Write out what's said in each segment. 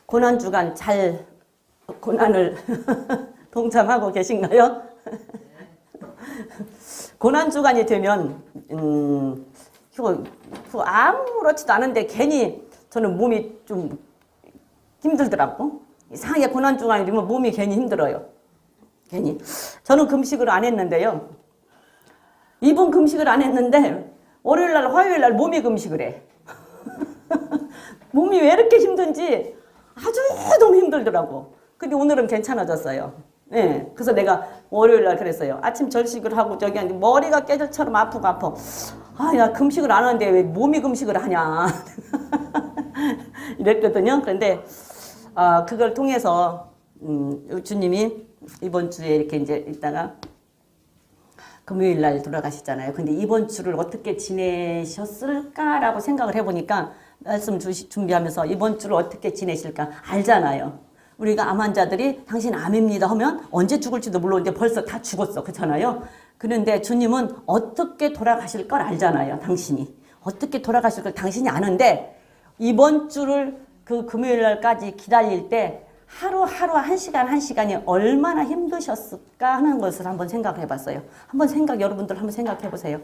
고난주간 잘 고난을 동참하고 계신가요? 고난주간이 되면 아무렇지도 않은데 괜히 저는 몸이 좀 힘들더라고. 이상하게 고난주간이 되면 몸이 괜히 힘들어요. 괜히. 저는 금식을 안 했는데요. 이번 금식을 안 했는데 월요일날 화요일날 몸이 금식을 해. 몸이 왜 이렇게 힘든지 아주 너무 힘들더라고. 근데 오늘은 괜찮아졌어요. 네, 그래서 내가 월요일날 그랬어요. 아침 절식을 하고 저기 머리가 깨질처럼 아프고 아, 야 금식을 안 하는데 왜 몸이 금식을 하냐 이랬거든요. 그런데 그걸 통해서 주님이 이번 주에 이렇게 이제 있다가 금요일 날 돌아가시잖아요. 근데 이번 주를 어떻게 지내셨을까라고 생각을 해보니까 말씀 준비하면서 이번 주를 어떻게 지내실까 알잖아요. 우리가 암 환자들이 당신 암입니다 하면 언제 죽을지도 모르는데 벌써 다 죽었어. 그렇잖아요. 그런데 주님은 어떻게 돌아가실 걸 알잖아요. 당신이. 어떻게 돌아가실 걸 당신이 아는데 이번 주를 그 금요일 날까지 기다릴 때 하루하루 한 시간이 얼마나 힘드셨을까 하는 것을 한번 생각해 봤어요. 여러분들 한번 생각해 보세요.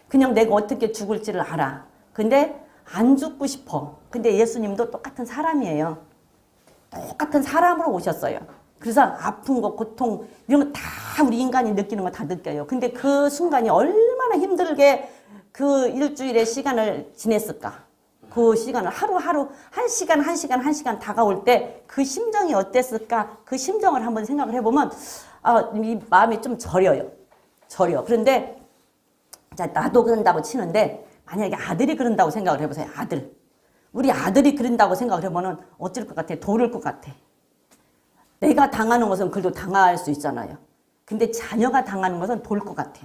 그냥 내가 어떻게 죽을지를 알아. 근데 안 죽고 싶어. 근데 예수님도 똑같은 사람이에요. 똑같은 사람으로 오셨어요. 그래서 아픈 거, 고통 이런 거 다 우리 인간이 느끼는 거 다 느껴요. 근데 그 순간이 얼마나 힘들게 그 일주일의 시간을 지냈을까. 그 시간을 하루하루 한 시간 다가올 때 그 심정이 어땠을까? 그 심정을 한번 생각을 해보면 이 마음이 좀 저려요. 그런데 자, 나도 그런다고 치는데 만약에 아들이 그런다고 생각을 해보세요. 우리 아들이 그런다고 생각을 해보면 어쩔 것 같아? 도를 것 같아. 내가 당하는 것은 그래도 당할 수 있잖아요. 근데 자녀가 당하는 것은 돌 것 같아.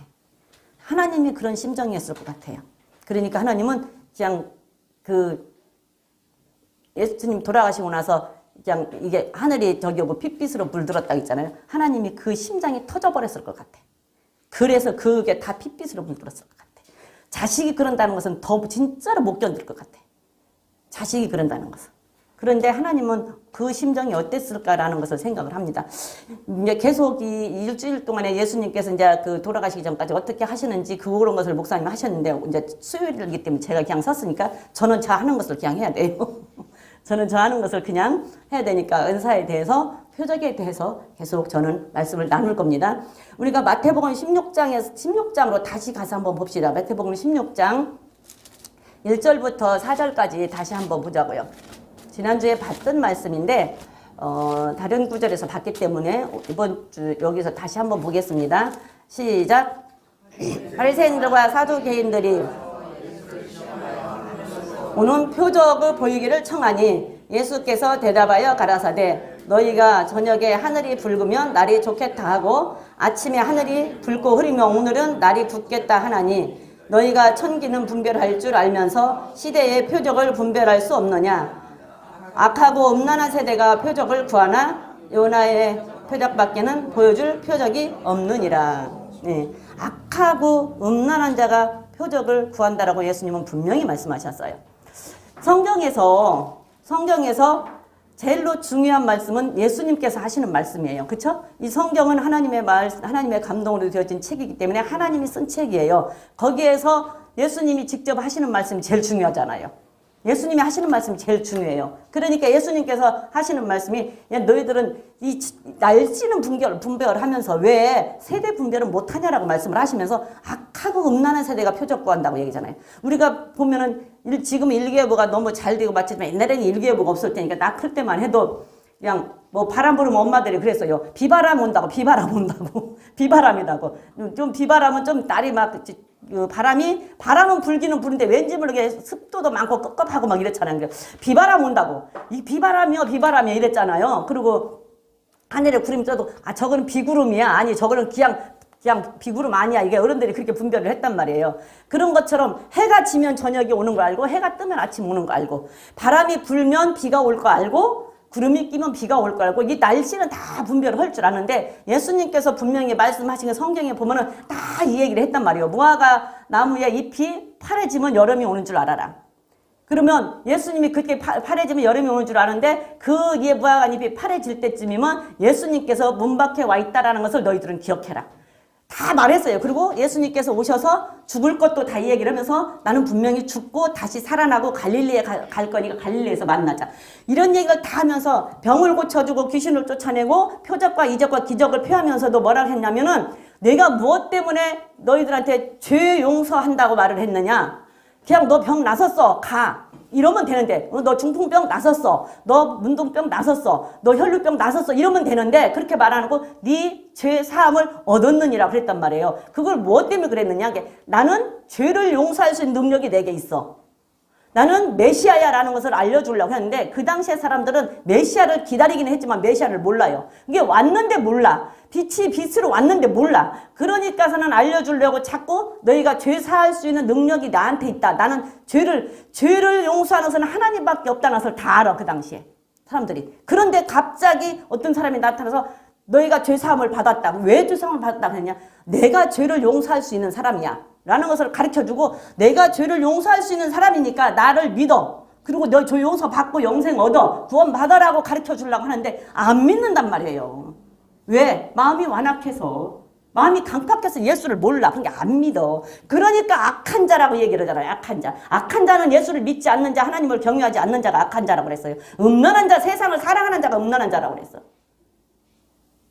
하나님이 그런 심정이었을 것 같아요. 그러니까 하나님은 그냥 예수님 돌아가시고 나서 그냥 이게 하늘이 저기 오고 핏빛으로 물들었다고 했잖아요. 하나님이 그 심장이 터져버렸을 것 같아. 그래서 그게 다 핏빛으로 물들었을 것 같아. 자식이 그런다는 것은 더 진짜로 못 견딜 것 같아. 자식이 그런다는 것은. 그런데 하나님은 그 심정이 어땠을까라는 것을 생각을 합니다. 이제 계속 이 일주일 동안에 예수님께서 이제 그 돌아가시기 전까지 어떻게 하시는지 그런 것을 목사님이 하셨는데 이제 수요일이기 때문에 제가 그냥 섰으니까 저는 저 하는 것을 그냥 해야 돼요. 저는 저 하는 것을 그냥 해야 되니까 은사에 대해서 표적에 대해서 계속 저는 말씀을 나눌 겁니다. 우리가 마태복음 16장으로 다시 가서 한번 봅시다. 마태복음 16장 1절부터 4절까지 다시 한번 보자고요. 지난주에 봤던 말씀인데 다른 구절에서 봤기 때문에 이번 주 여기서 다시 한번 보겠습니다. 시작. 바리새인들과 사두개인들이 오는 표적을 보이기를 청하니 예수께서 대답하여 가라사대 너희가 저녁에 하늘이 붉으면 날이 좋겠다 하고 아침에 하늘이 붉고 흐리면 오늘은 날이 붓겠다 하나니 너희가 천기는 분별할 줄 알면서 시대의 표적을 분별할 수 없느냐. 악하고 음란한 세대가 표적을 구하나 요나의 표적밖에는 보여줄 표적이 없느니라. 네. 악하고 음란한 자가 표적을 구한다라고 예수님은 분명히 말씀하셨어요. 성경에서 제일로 중요한 말씀은 예수님께서 하시는 말씀이에요. 그렇죠? 이 성경은 하나님의 감동으로 되어진 책이기 때문에 하나님이 쓴 책이에요. 거기에서 예수님이 직접 하시는 말씀이 제일 중요하잖아요. 예수님이 하시는 말씀이 제일 중요해요. 그러니까 예수님께서 하시는 말씀이 야, 너희들은 이 날씨는 분별을 하면서 왜 세대 분별을 못하냐라고 말씀을 하시면서 악하고 음란한 세대가 표적 구한다고 얘기잖아요. 우리가 보면은 지금 일기예보가 너무 잘 되고 마치지만 옛날에는 일기예보가 없을 테니까 나 클 때만 해도 그냥 뭐 바람 부르면 엄마들이 그랬어요. 비바람 온다고. 비바람이라고. 좀 비바람은 좀 날이 막 바람은 불기는 부는데 왠지 모르게 습도도 많고 꿉꿉하고 막 이랬잖아요. 비바람 온다고. 이 비바람이요 이랬잖아요. 그리고 하늘에 구름이 떠도 저거는 비구름이야. 아니 저거는 그냥 비구름 아니야. 이게 어른들이 그렇게 분별을 했단 말이에요. 그런 것처럼 해가 지면 저녁이 오는 거 알고 해가 뜨면 아침 오는 거 알고 바람이 불면 비가 올 거 알고 구름이 끼면 비가 올 거 알고 이 날씨는 다 분별을 할 줄 아는데 예수님께서 분명히 말씀하신 게 성경에 보면은 다 이 얘기를 했단 말이에요. 무화과 나무의 잎이 파래지면 여름이 오는 줄 알아라. 그러면 예수님이 그렇게 파래지면 여름이 오는 줄 아는데 그 무화과 잎이 파래질 때쯤이면 예수님께서 문 밖에 와 있다라는 것을 너희들은 기억해라. 다 말했어요. 그리고 예수님께서 오셔서 죽을 것도 다 얘기를 하면서 나는 분명히 죽고 다시 살아나고 갈릴리에 갈 거니까 갈릴리에서 만나자. 이런 얘기를 다 하면서 병을 고쳐주고 귀신을 쫓아내고 표적과 이적과 기적을 폐하면서도 뭐라고 했냐면은 내가 무엇 때문에 너희들한테 죄 용서한다고 말을 했느냐. 그냥 너 병 나섰어. 가. 이러면 되는데 너 중풍병 나섰어. 너 문둥병 나섰어. 너 혈루병 나섰어. 이러면 되는데 그렇게 말 안 하고 네 죄 사함을 얻었느니라 그랬단 말이에요. 그걸 무엇 때문에 그랬느냐. 나는 죄를 용서할 수 있는 능력이 내게 있어. 나는 메시아야라는 것을 알려주려고 했는데 그 당시에 사람들은 메시아를 기다리긴 했지만 메시아를 몰라요. 이게 왔는데 몰라. 빛이 빛으로 왔는데 몰라. 그러니까서는 알려주려고 자꾸 너희가 죄 사할 수 있는 능력이 나한테 있다. 나는 죄를 용서하는 것은 하나님밖에 없다는 것을 다 알아. 그 당시에 사람들이. 그런데 갑자기 어떤 사람이 나타나서 너희가 죄 사함을 받았다. 왜 죄 사함을 받았다고 했냐. 내가 죄를 용서할 수 있는 사람이야 라는 것을 가르쳐주고 내가 죄를 용서할 수 있는 사람이니까 나를 믿어. 그리고 너 죄 용서 받고 영생 얻어. 구원 받아라고 가르쳐주려고 하는데 안 믿는단 말이에요. 왜? 마음이 완악해서. 마음이 강팍해서 예수를 몰라. 그러니까 안 믿어. 그러니까 악한 자라고 얘기를 하잖아요. 악한 자. 악한 자는 예수를 믿지 않는 자, 하나님을 경외하지 않는 자가 악한 자라고 그랬어요. 음란한 자, 세상을 사랑하는 자가 음란한 자라고 그랬어.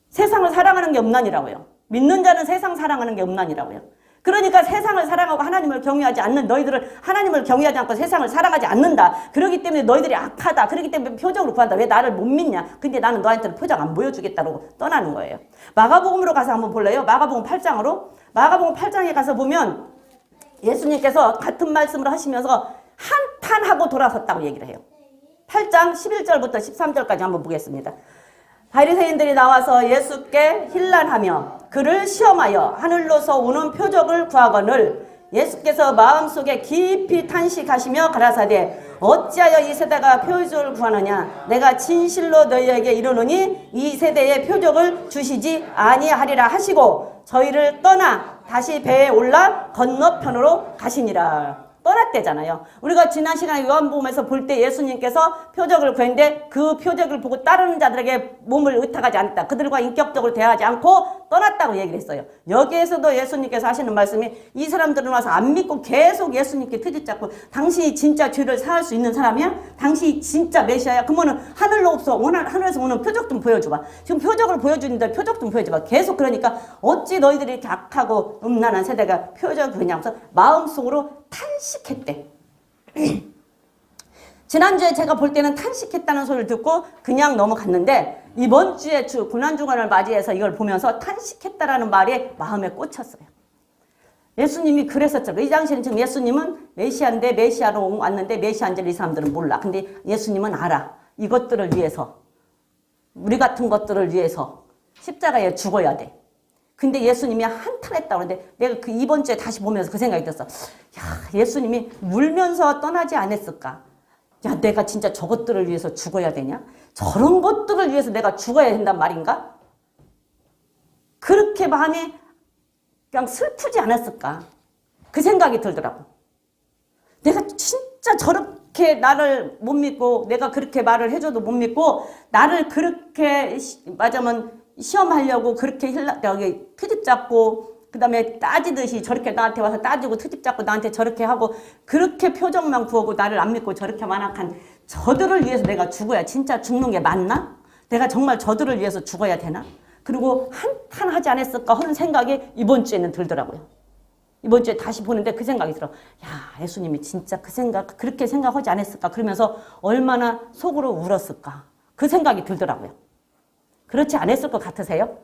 세상을 사랑하는 게 음란이라고요. 믿는 자는 세상 사랑하는 게 음란이라고요. 그러니까 세상을 사랑하고 하나님을 경외하지 않는 너희들은 하나님을 경외하지 않고 세상을 사랑하지 않는다. 그렇기 때문에 너희들이 악하다. 그렇기 때문에 표적으로 구한다. 왜 나를 못 믿냐. 근데 나는 너한테는 표적 안 보여주겠다고 떠나는 거예요. 마가복음으로 가서 한번 볼래요? 마가복음 8장으로. 마가복음 8장에 가서 보면 예수님께서 같은 말씀을 하시면서 한탄하고 돌아섰다고 얘기를 해요. 8장 11절부터 13절까지 한번 보겠습니다. 바리새인들이 나와서 예수께 힐난하며 그를 시험하여 하늘로서 오는 표적을 구하거늘 예수께서 마음속에 깊이 탄식하시며 가라사대 어찌하여 이 세대가 표적을 구하느냐. 내가 진실로 너희에게 이르노니 이 세대에 표적을 주시지 아니하리라 하시고 저희를 떠나 다시 배에 올라 건너편으로 가시니라. 떠났대잖아요. 우리가 지난 시간에 요한복음에서 볼 때 예수님께서 표적을 구했는데 그 표적을 보고 따르는 자들에게 몸을 의탁하지 않았다. 그들과 인격적으로 대화하지 않고 떠났다고 얘기를 했어요. 여기에서도 예수님께서 하시는 말씀이 이 사람들은 와서 안 믿고 계속 예수님께 트집잡고 당신이 진짜 죄를 사할 수 있는 사람이야? 당신이 진짜 메시아야? 그러면은 하늘에서 오는 표적 좀 보여줘봐. 지금 표적을 보여주는데 표적 좀 보여줘봐. 계속 그러니까 어찌 너희들이 이렇게 악하고 음란한 세대가 표적을 그냐면서 마음속으로 탄식했대. 지난주에 제가 볼 때는 탄식했다는 소리를 듣고 그냥 넘어갔는데 이번 주에 고난주간을 맞이해서 이걸 보면서 탄식했다라는 말이 마음에 꽂혔어요. 예수님이 그랬었죠. 이 당시에는 지금 예수님은 메시아인데 메시아로 왔는데 메시아인지를 이 사람들은 몰라. 근데 예수님은 알아. 이것들을 위해서 우리 같은 것들을 위해서 십자가에 죽어야 돼. 근데 예수님이 한탄했다고 하는데 내가 그 이번 주에 다시 보면서 그 생각이 들었어. 야, 예수님이 울면서 떠나지 않았을까? 야, 내가 진짜 저것들을 위해서 죽어야 되냐? 저런 것들을 위해서 내가 죽어야 된단 말인가? 그렇게 마음이 그냥 슬프지 않았을까? 그 생각이 들더라고. 내가 진짜 저렇게 나를 못 믿고 내가 그렇게 말을 해줘도 못 믿고 나를 그렇게 맞으면 시험하려고 그렇게 트집 잡고 그 다음에 따지듯이 저렇게 나한테 와서 따지고 트집 잡고 나한테 저렇게 하고 그렇게 표정만 구하고 나를 안 믿고 저렇게 완악한 저들을 위해서 내가 죽어야 진짜 죽는 게 맞나? 내가 정말 저들을 위해서 죽어야 되나? 그리고 한탄하지 않았을까 하는 생각이 이번 주에는 들더라고요. 이번 주에 다시 보는데 그 생각이 들어. 야, 예수님이 진짜 그렇게 생각하지 않았을까? 그러면서 얼마나 속으로 울었을까? 그 생각이 들더라고요. 그렇지 않았을 것 같으세요?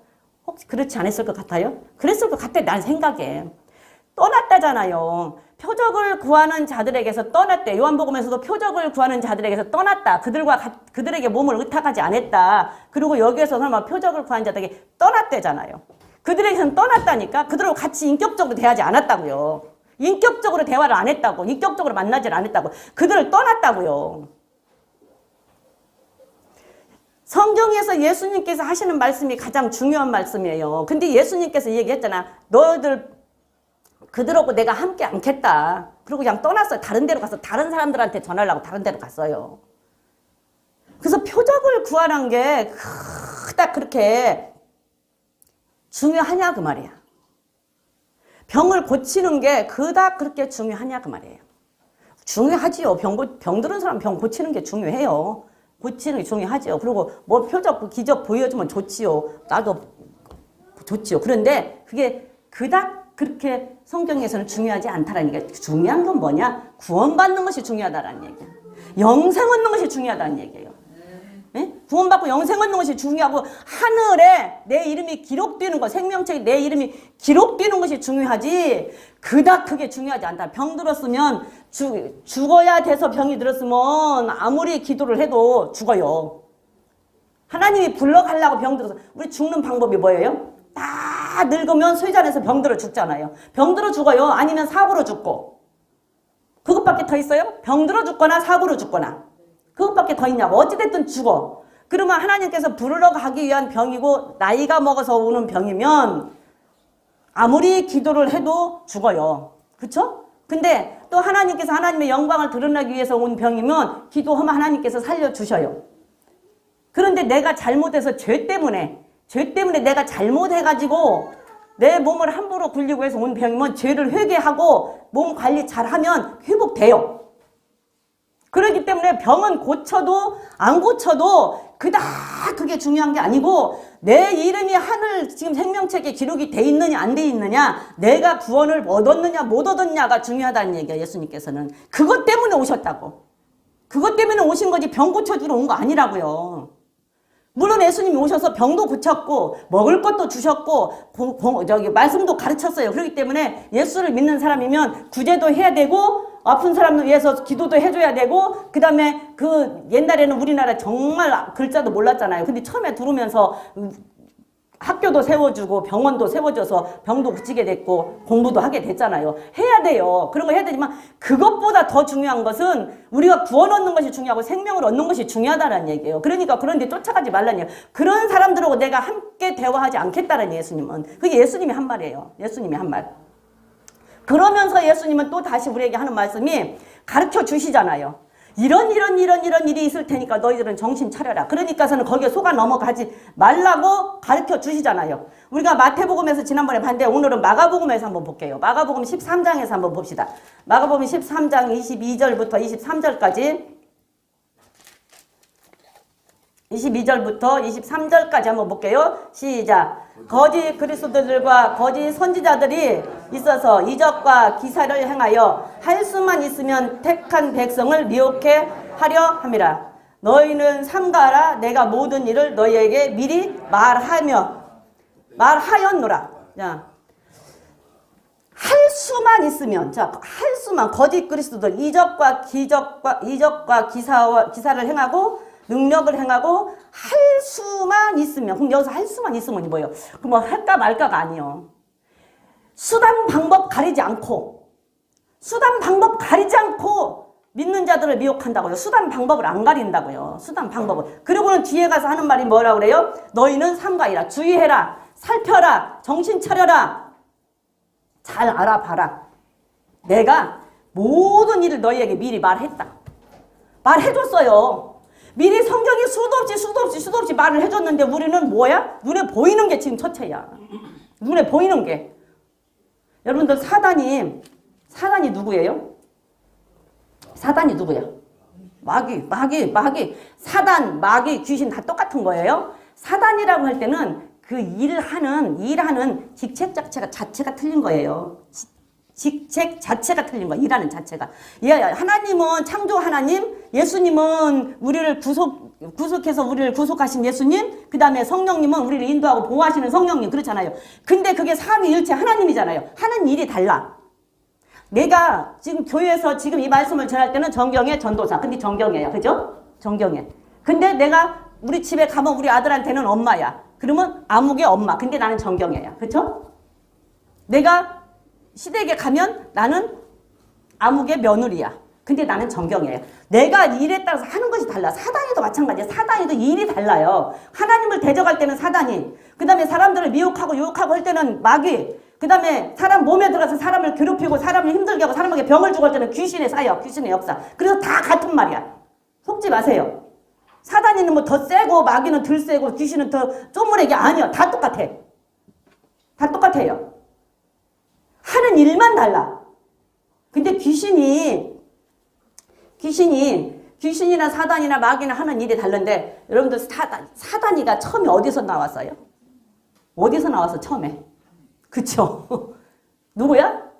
혹시 그렇지 않았을 것 같아요? 그랬을 것 같아, 난 생각에. 떠났다잖아요. 표적을 구하는 자들에게서 떠났대. 요한복음에서도 표적을 구하는 자들에게서 떠났다. 그들에게 몸을 의탁하지 않았다. 그리고 여기에서 설마 표적을 구하는 자들에게 떠났대잖아요. 그들에게서는 떠났다니까. 그들하고 같이 인격적으로 대하지 않았다고요. 인격적으로 대화를 안 했다고. 인격적으로 만나질 않았다고. 그들을 떠났다고요. 성경에서 예수님께서 하시는 말씀이 가장 중요한 말씀이에요. 근데 예수님께서 얘기했잖아. 너희들 그들하고 내가 함께 않겠다. 그리고 그냥 떠났어요. 다른 데로 가서 다른 사람들한테 전하려고 다른 데로 갔어요. 그래서 표적을 구하는 게 그닥 그렇게 중요하냐 그 말이야. 병을 고치는 게 그닥 그렇게 중요하냐 그 말이에요. 중요하지요. 병 들은 사람 병 고치는 게 중요해요. 고치는 게 중요하지요. 그리고 뭐 표적, 기적 보여주면 좋지요. 나도 좋지요. 그런데 그게 그닥 그렇게 성경에서는 중요하지 않다라는 얘기야. 중요한 건 뭐냐? 구원받는 것이 중요하다라는 얘기야. 영생 얻는 것이 중요하다는 얘기예요. 네? 구원받고 영생 얻는 것이 중요하고 하늘에 내 이름이 기록되는 것, 생명책에 내 이름이 기록되는 것이 중요하지 그닥 그게 중요하지 않다. 병 들었으면 죽어야 돼서 병이 들었으면 아무리 기도를 해도 죽어요. 하나님이 불러가려고 병 들어서 우리 죽는 방법이 뭐예요? 다 늙으면 쇠잔에서 병 들어 죽잖아요. 병 들어 죽어요. 아니면 사고로 죽고. 그것밖에 더 있어요? 병 들어 죽거나 사고로 죽거나. 그것밖에 더 있냐고. 어찌됐든 죽어. 그러면 하나님께서 부르러 가기 위한 병이고 나이가 먹어서 오는 병이면 아무리 기도를 해도 죽어요. 그쵸? 근데 또 하나님께서 하나님의 영광을 드러나기 위해서 온 병이면 기도하면 하나님께서 살려주셔요. 그런데 내가 잘못해서 죄 때문에 내가 잘못해가지고 내 몸을 함부로 굴리고 해서 온 병이면 죄를 회개하고 몸 관리 잘하면 회복돼요. 그렇기 때문에 병은 고쳐도 안 고쳐도 그닥 그게 중요한 게 아니고 내 이름이 하늘 지금 생명책에 기록이 돼 있느냐 안 돼 있느냐 내가 구원을 얻었느냐 못 얻었냐가 중요하다는 얘기야. 예수님께서는 그것 때문에 오셨다고. 그것 때문에 오신 거지 병 고쳐주러 온 거 아니라고요. 물론 예수님이 오셔서 병도 고쳤고 먹을 것도 주셨고 말씀도 가르쳤어요. 그렇기 때문에 예수를 믿는 사람이면 구제도 해야 되고 아픈 사람을 위해서 기도도 해줘야 되고 그 다음에 그 옛날에는 우리나라 정말 글자도 몰랐잖아요. 근데 처음에 들어오면서 학교도 세워주고 병원도 세워줘서 병도 고치게 됐고 공부도 하게 됐잖아요. 해야 돼요. 그런 거 해야 되지만 그것보다 더 중요한 것은 우리가 구원 얻는 것이 중요하고 생명을 얻는 것이 중요하다는 얘기예요. 그러니까 그런 데 쫓아가지 말라는 얘기예요. 그런 사람들하고 내가 함께 대화하지 않겠다는 예수님은. 그게 예수님이 한 말이에요. 예수님이 한 말. 그러면서 예수님은 또 다시 우리에게 하는 말씀이 가르쳐 주시잖아요. 이런 일이 있을 테니까 너희들은 정신 차려라. 그러니까서는 거기에 속아 넘어가지 말라고 가르쳐 주시잖아요. 우리가 마태복음에서 지난번에 봤는데 오늘은 마가복음에서 한번 볼게요. 마가복음 13장에서 한번 봅시다. 마가복음 13장 22절부터 23절까지 22절부터 23절까지 한번 볼게요. 시작. 거짓 그리스도들과 거짓 선지자들이 있어서 이적과 기사를 행하여 할 수만 있으면 택한 백성을 미혹해 하려 함이라. 너희는 삼가라. 내가 모든 일을 너희에게 미리 말하였노라. 자, 할 수만 있으면, 자, 할 수만 거짓 그리스도들 이적과 기사를 행하고 능력을 행하고 할 수만 있으면, 그럼 여기서 할 수만 있으면 뭐예요? 그럼 뭐 할까 말까가 아니요. 수단 방법 가리지 않고 믿는 자들을 미혹한다고요. 수단 방법을 안 가린다고요. 수단 방법을. 그리고는 뒤에 가서 하는 말이 뭐라고 그래요? 너희는 삼가이라. 주의해라. 살펴라. 정신 차려라. 잘 알아봐라. 내가 모든 일을 너희에게 미리 말했다. 말해줬어요. 미리 성경이 수도 없이 말을 해줬는데 우리는 뭐야? 눈에 보이는 게 지금 첫째야. 눈에 보이는 게. 여러분들 사단이 누구예요? 사단이 누구예요? 마귀. 사단, 마귀, 귀신 다 똑같은 거예요. 사단이라고 할 때는 그 일하는 직책 자체가 틀린 거예요. 직책 자체가 틀린 거야. 일하는 자체가. 하나님은 창조 하나님, 예수님은 우리를 구속해서 우리를 구속하신 예수님, 그 다음에 성령님은 우리를 인도하고 보호하시는 성령님. 그렇잖아요. 근데 그게 삼위일체 하나님이잖아요. 하는 일이 달라. 내가 지금 교회에서 지금 이 말씀을 전할 때는 정경의 전도사. 근데 정경이에요. 그죠? 정경에. 근데 내가 우리 집에 가면 우리 아들한테는 엄마야. 그러면 아무개 엄마. 근데 나는 정경이에요. 그죠? 내가 시댁에 가면 나는 아무개 며느리야. 근데 나는 정경이에요. 내가 일에 따라서 하는 것이 달라. 사단이도 마찬가지야. 사단이도 일이 달라요. 하나님을 대적할 때는 사단이, 그 다음에 사람들을 미혹하고 유혹하고 할 때는 마귀, 그 다음에 사람 몸에 들어가서 사람을 괴롭히고 사람을 힘들게 하고 사람에게 병을 주고 할 때는 귀신의 사역, 귀신의 역사. 그래서 다 같은 말이야. 속지 마세요. 사단이는 뭐 더 세고 마귀는 덜 세고 귀신은 더 쪼무레기 아니야. 다 똑같아. 다 똑같아요. 하는 일만 달라. 근데 귀신이나 사단이나 마귀나 하는 일이 다른데 여러분들 사단이가 처음에 어디서 나왔어요? 어디서 나왔어 처음에? 그쵸? 누구야?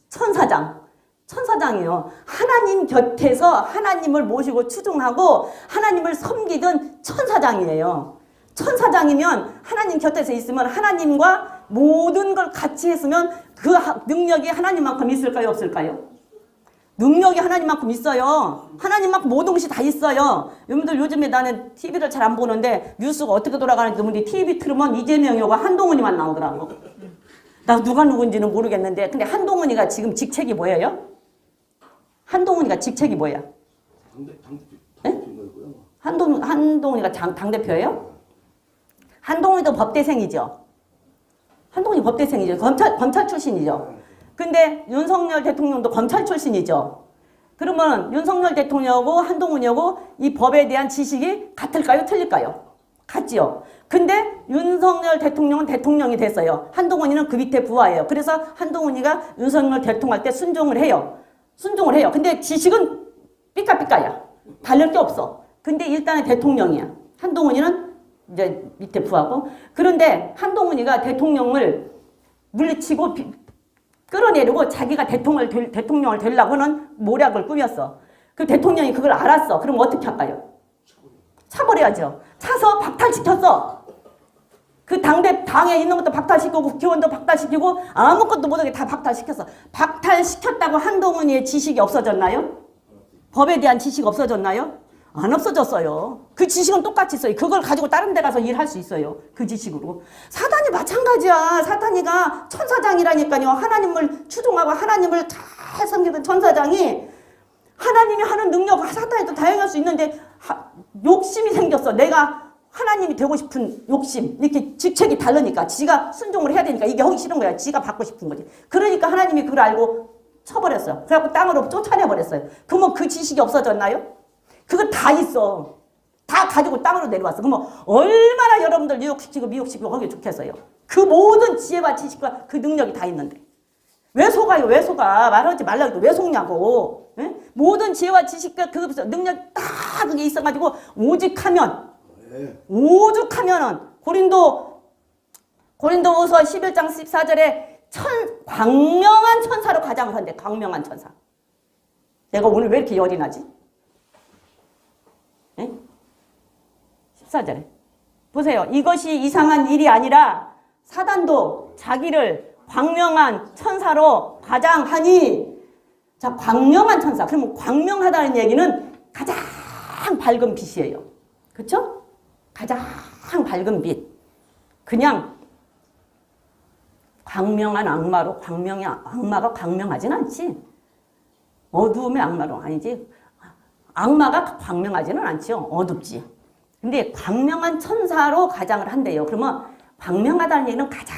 천사장. 천사장이요. 하나님 곁에서 하나님을 모시고 추종하고 하나님을 섬기던 천사장이에요. 천사장이면 하나님 곁에서 있으면 하나님과 모든 걸 같이 했으면 그 능력이 하나님만큼 있을까요? 없을까요? 능력이 하나님만큼 있어요. 하나님만큼 모든 것이 다 있어요. 여러분들 요즘에 나는 TV를 잘 안 보는데 뉴스가 어떻게 돌아가는지 모르는데 TV 틀으면 이재명이 오고 한동훈이만 나오더라고. 나 누가 누군지는 모르겠는데 근데 한동훈이가 지금 직책이 뭐예요? 한동훈이가 직책이 뭐야? 한동훈이가 당대표예요? 한동훈이도 법대생이죠. 한동훈이 법대생이죠. 검찰 출신이죠. 근데 윤석열 대통령도 검찰 출신이죠. 그러면 윤석열 대통령하고 한동훈이하고 이 법에 대한 지식이 같을까요? 틀릴까요? 같지요. 근데 윤석열 대통령은 대통령이 됐어요. 한동훈이는 그 밑에 부하예요. 그래서 한동훈이가 윤석열 대통령 할 때 순종을 해요. 근데 지식은 삐까삐까야. 다를 게 없어. 근데 일단은 대통령이야. 한동훈이는 이제 밑에 부하고. 그런데 한동훈이가 대통령을 물리치고 끌어내리고 자기가 대통령을 되려고 하는 모략을 꾸몄어. 그 대통령이 그걸 알았어. 그럼 어떻게 할까요? 차버려야죠. 차서 박탈시켰어. 그 당에 있는 것도 박탈시키고 국회의원도 박탈시키고 아무것도 못하게 다 박탈시켰어. 박탈시켰다고 한동훈이의 지식이 없어졌나요? 법에 대한 지식이 없어졌나요? 안 없어졌어요. 그 지식은 똑같이 있어요. 그걸 가지고 다른 데 가서 일할 수 있어요. 그 지식으로. 사단이 마찬가지야. 사단이가 천사장이라니까요. 하나님을 추종하고 하나님을 잘 섬기던 천사장이 하나님이 하는 능력, 사단에도 다양할 수 있는데 욕심이 생겼어. 내가 하나님이 되고 싶은 욕심. 이렇게 직책이 다르니까. 지가 순종을 해야 되니까 이게 하기 싫은 거야. 지가 받고 싶은 거지. 그러니까 하나님이 그걸 알고 쳐버렸어요. 그래갖고 땅으로 쫓아내버렸어요. 그러면 그 지식이 없어졌나요? 그거 다 있어. 다 가지고 땅으로 내려왔어. 그러면 얼마나 여러분들 유혹시키고 미혹시키고 하기 좋겠어요. 그 모든 지혜와 지식과 그 능력이 다 있는데. 왜 속아요? 왜 속아? 말하지 말라고 해도 왜 속냐고. 에? 모든 지혜와 지식과 그 능력이 다 그게 있어가지고 오죽하면은 고린도후서 11장 14절에 광명한 천사로 가장을 한대. 광명한 천사. 내가 오늘 왜 이렇게 열이 나지? 14절에 보세요. 이것이 이상한 일이 아니라 사단도 자기를 광명한 천사로 가장하니. 자, 광명한 천사. 그러면 광명하다는 얘기는 가장 밝은 빛이에요. 그렇죠? 가장 밝은 빛. 그냥 광명한 악마로 악마가 광명하진 않지. 어두움의 악마로 아니지. 악마가 광명하지는 않죠. 어둡지. 근데 광명한 천사로 가장을 한대요. 그러면 광명하다는 얘기는 가장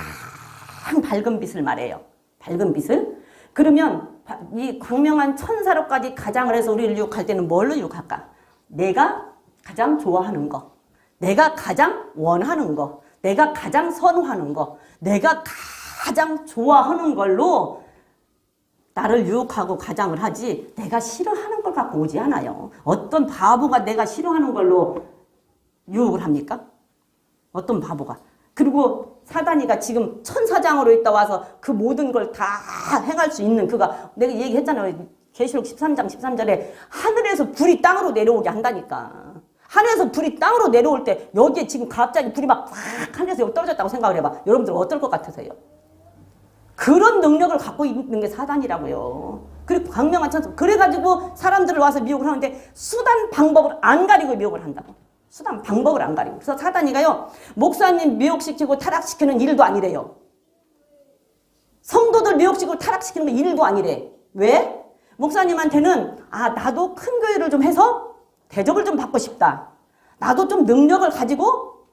밝은 빛을 말해요. 밝은 빛을. 그러면 이 광명한 천사로까지 가장을 해서 우리를 유혹할 때는 뭘로 유혹할까? 내가 가장 좋아하는 거. 내가 가장 원하는 거. 내가 가장 선호하는 거. 내가 가장 좋아하는 걸로 나를 유혹하고 가장을 하지 내가 싫어하는 걸 갖고 오지 않아요. 어떤 바보가 내가 싫어하는 걸로 유혹을 합니까? 어떤 바보가. 그리고 사단이가 지금 천사장으로 있다 와서 그 모든 걸 다 행할 수 있는 그가 내가 얘기했잖아요. 계시록 13장 13절에 하늘에서 불이 땅으로 내려오게 한다니까. 하늘에서 불이 땅으로 내려올 때 여기에 지금 갑자기 불이 막 하늘에서 여기 떨어졌다고 생각을 해봐. 여러분들 어떨 것 같으세요? 그런 능력을 갖고 있는 게 사단이라고요. 그리고 광명한 천사. 그래가지고 사람들을 와서 미혹을 하는데 수단 방법을 안 가리고 미혹을 한다고. 수단 방법을 안 가리고. 그래서 사단이가요. 목사님 미혹시키고 타락시키는 일도 아니래요. 성도들 미혹시키고 타락시키는 거 일도 아니래. 왜? 목사님한테는 나도 큰 교회를 좀 해서 대접을 좀 받고 싶다. 나도 좀 능력을 가지고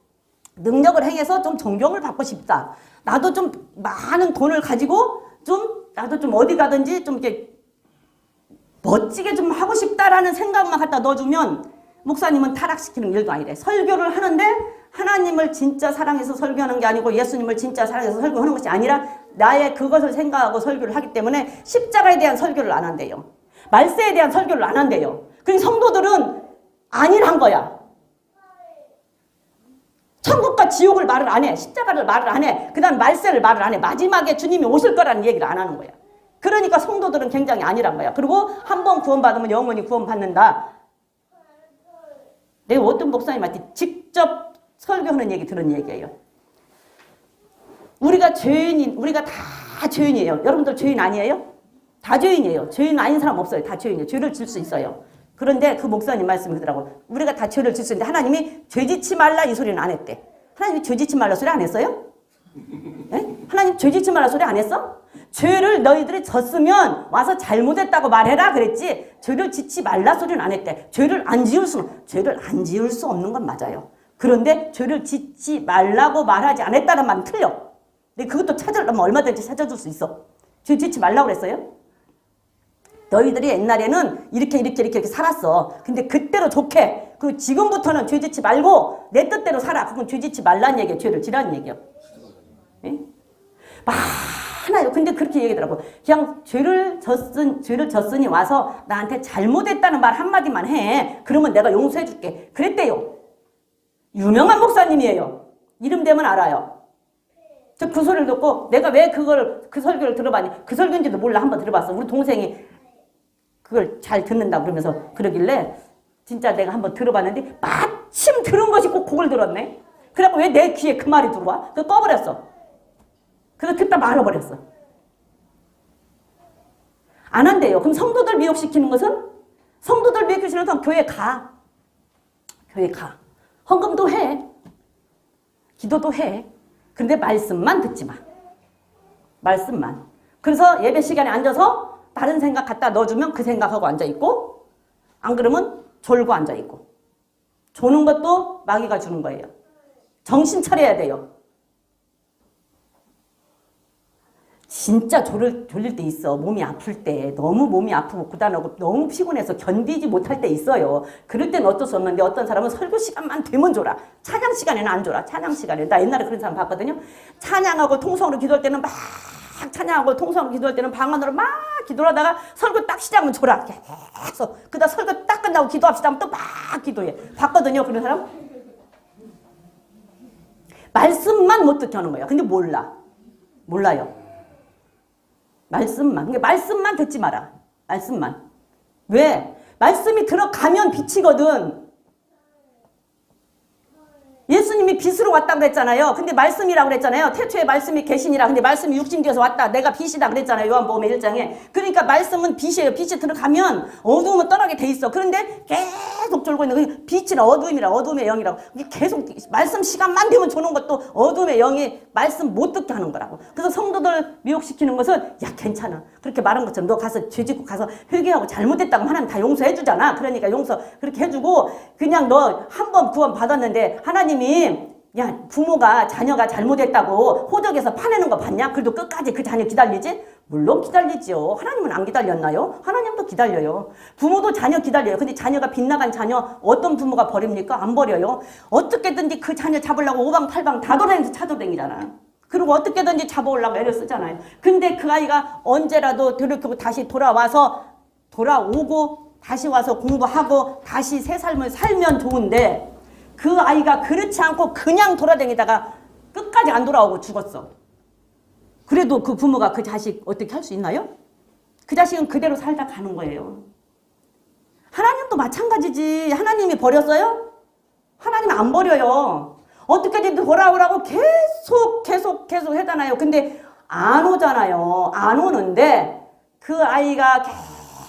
능력을 행해서 좀 존경을 받고 싶다. 나도 좀 많은 돈을 가지고 나도 좀 어디 가든지 좀 이렇게 멋지게 좀 하고 싶다라는 생각만 갖다 넣어주면 목사님은 타락시키는 일도 아니래. 설교를 하는데 하나님을 진짜 사랑해서 설교하는 게 아니고 예수님을 진짜 사랑해서 설교하는 것이 아니라 나의 그것을 생각하고 설교를 하기 때문에 십자가에 대한 설교를 안 한대요. 말세에 대한 설교를 안 한대요. 그러니까 성도들은 아니란 거야. 천국과 지옥을 말을 안 해. 십자가를 말을 안 해. 그 다음 말세를 말을 안 해. 마지막에 주님이 오실 거라는 얘기를 안 하는 거야. 그러니까 성도들은 굉장히 아니란 거야. 그리고 한 번 구원받으면 영원히 구원받는다. 내가 어떤 목사님한테 직접 설교하는 얘기 들은 얘기예요. 우리가 다 죄인이에요. 여러분들 죄인 아니에요? 다 죄인이에요. 죄인 아닌 사람 없어요. 다 죄인이에요. 죄를 질 수 있어요. 그런데 그 목사님 말씀이 그러더라고. 우리가 다 죄를 질 수 있는데 하나님이 죄 짓지 말라 이 소리는 안 했대. 하나님이 죄 짓지 말라 소리 안 했어요? 네? 하나님 죄 짓지 말라 소리 안 했어? 죄를 너희들이 졌으면 와서 잘못했다고 말해라 그랬지 죄를 짓지 말라 소리는 안 했대. 죄를 안 지을 수 없는 건 맞아요. 그런데 죄를 짓지 말라고 말하지 않았다는 말은 틀려. 근데 그것도 찾으려면 얼마든지 찾아줄 수 있어. 죄 짓지 말라고 그랬어요? 너희들이 옛날에는 이렇게 살았어. 근데 그때로 좋게. 그리고 지금부터는 죄 짓지 말고 내 뜻대로 살아. 그건 죄 짓지 말라는 얘기야. 죄를 지라는 얘기야. 네? 많아요. 근데 그렇게 얘기하더라고. 그냥 죄를 졌으니 와서 나한테 잘못했다는 말 한마디만 해. 그러면 내가 용서해 줄게. 그랬대요. 유명한 목사님이에요. 이름 되면 알아요. 저 그 소리를 듣고 내가 왜 그 설교를 들어봤니? 그 설교인지도 몰라. 한번 들어봤어. 우리 동생이 그걸 잘 듣는다고 그러면서 그러길래 진짜 내가 한번 들어봤는데 마침 들은 것이 꼭 그걸 들었네. 그래갖고 왜 내 귀에 그 말이 들어와? 그거 꺼버렸어. 그래서 듣다 말아버렸어. 안 한대요. 그럼 성도들 미혹시키는 것은? 성도들 미혹시키는 것은 교회 가. 헌금도 해. 기도도 해. 그런데 말씀만 듣지 마. 말씀만. 그래서 예배 시간에 앉아서 다른 생각 갖다 넣어주면 그 생각하고 앉아있고 안 그러면 졸고 앉아있고 조는 것도 마귀가 주는 거예요. 정신 차려야 돼요. 진짜 졸릴 때 있어. 몸이 아플 때. 너무 몸이 아프고 고단하고 너무 피곤해서 견디지 못할 때 있어요. 그럴 때는 어쩔 수 없는데 어떤 사람은 설교 시간만 되면 졸아. 찬양 시간에는 안 졸아. 찬양 시간에. 나 옛날에 그런 사람 봤거든요. 찬양하고 통성으로 기도할 때는 막 찬양하고 통성으로 기도할 때는 방 안으로 막 기도하다가 설교 딱 시작하면 졸아. 계속. 그다음 설교 딱 끝나고 기도합시다 하면 또 막 기도해. 봤거든요. 그런 사람. 말씀만 못 듣게 하는 거예요. 근데 몰라요. 말씀만. 그러니까 말씀만 듣지 마라. 말씀만. 왜? 말씀이 들어가면 빛이거든. 예수님이 빛으로 왔다고 그랬잖아요. 근데 말씀이라고 그랬잖아요. 태초에 말씀이 계시니라. 근데 말씀이 육신되어서 왔다. 내가 빛이다 그랬잖아요. 요한복음 1장에. 그러니까 말씀은 빛이에요. 빛이 들어가면 어두움은 떠나게 돼 있어. 그런데 계속 졸고 있는 그 빛이라 어두움이라 어두움의 영이라고. 계속 말씀 시간만 되면 조는 것도 어두움의 영이 말씀 못 듣게 하는 거라고. 그래서 성도들 미혹시키는 것은 야 괜찮아. 그렇게 말한 것처럼 너 가서 죄 짓고 가서 회개하고 잘못했다고 하나님 다 용서해 주잖아. 그러니까 용서 그렇게 해주고 그냥 너 한 번 구원 받았는데 하나님이 야 부모가 자녀가 잘못했다고 호적에서 파내는 거 봤냐? 그래도 끝까지 그 자녀 기다리지? 물론 기다리지요. 하나님은 안 기다렸나요? 하나님도 기다려요. 부모도 자녀 기다려요. 근데 자녀가 빗나간 자녀 어떤 부모가 버립니까? 안 버려요. 어떻게든지 그 자녀 잡으려고 오방팔방 다 돌아다니면서 찾아다니잖아. 그리고 어떻게든지 잡아오려고 애를 쓰잖아요. 근데 그 아이가 언제라도 돌이키고 다시 돌아오고 다시 와서 공부하고 다시 새 삶을 살면 좋은데 그 아이가 그렇지 않고 그냥 돌아다니다가 끝까지 안 돌아오고 죽었어. 그래도 그 부모가 그 자식 어떻게 할 수 있나요? 그 자식은 그대로 살다 가는 거예요. 하나님도 마찬가지지. 하나님이 버렸어요? 하나님 안 버려요. 어떻게든 돌아오라고 계속 해잖아요. 근데 안 오잖아요. 안 오는데 그 아이가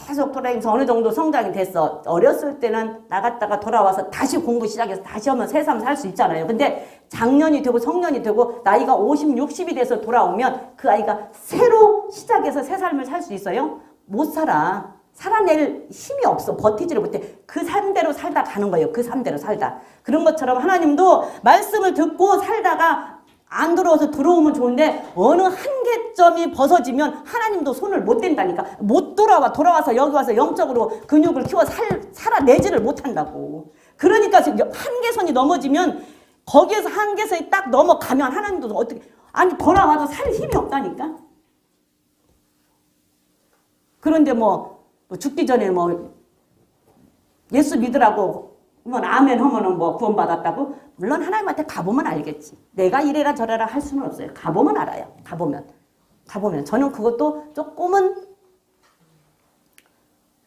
계속 돌아다니면서 어느 정도 성장이 됐어. 어렸을 때는 나갔다가 돌아와서 다시 공부 시작해서 다시 하면 새 삶 살 수 있잖아요. 근데 장년이 되고 성년이 되고 나이가 50, 60이 돼서 돌아오면 그 아이가 새로 시작해서 새 삶을 살 수 있어요? 못 살아. 살아낼 힘이 없어. 버티지를 못해. 그 삶대로 살다 가는 거예요. 그 삶대로 살다. 그런 것처럼 하나님도 말씀을 듣고 살다가 안 들어와서 들어오면 좋은데 어느 한계점이 벗어지면 하나님도 손을 못 댄다니까. 못 돌아와서 여기 와서 영적으로 근육을 키워 살아내지를 못한다고. 그러니까 한계선이 넘어지면 거기에서 한계선이 딱 넘어가면 하나님도 어떻게 아니 돌아와도 살 힘이 없다니까. 그런데 뭐 죽기 전에 뭐 예수 믿으라고 뭐 아멘 하면은 뭐 구원받았다고? 물론 하나님한테 가보면 알겠지. 내가 이래라 저래라 할 수는 없어요. 가보면 알아요. 가보면 저는 그것도 조금은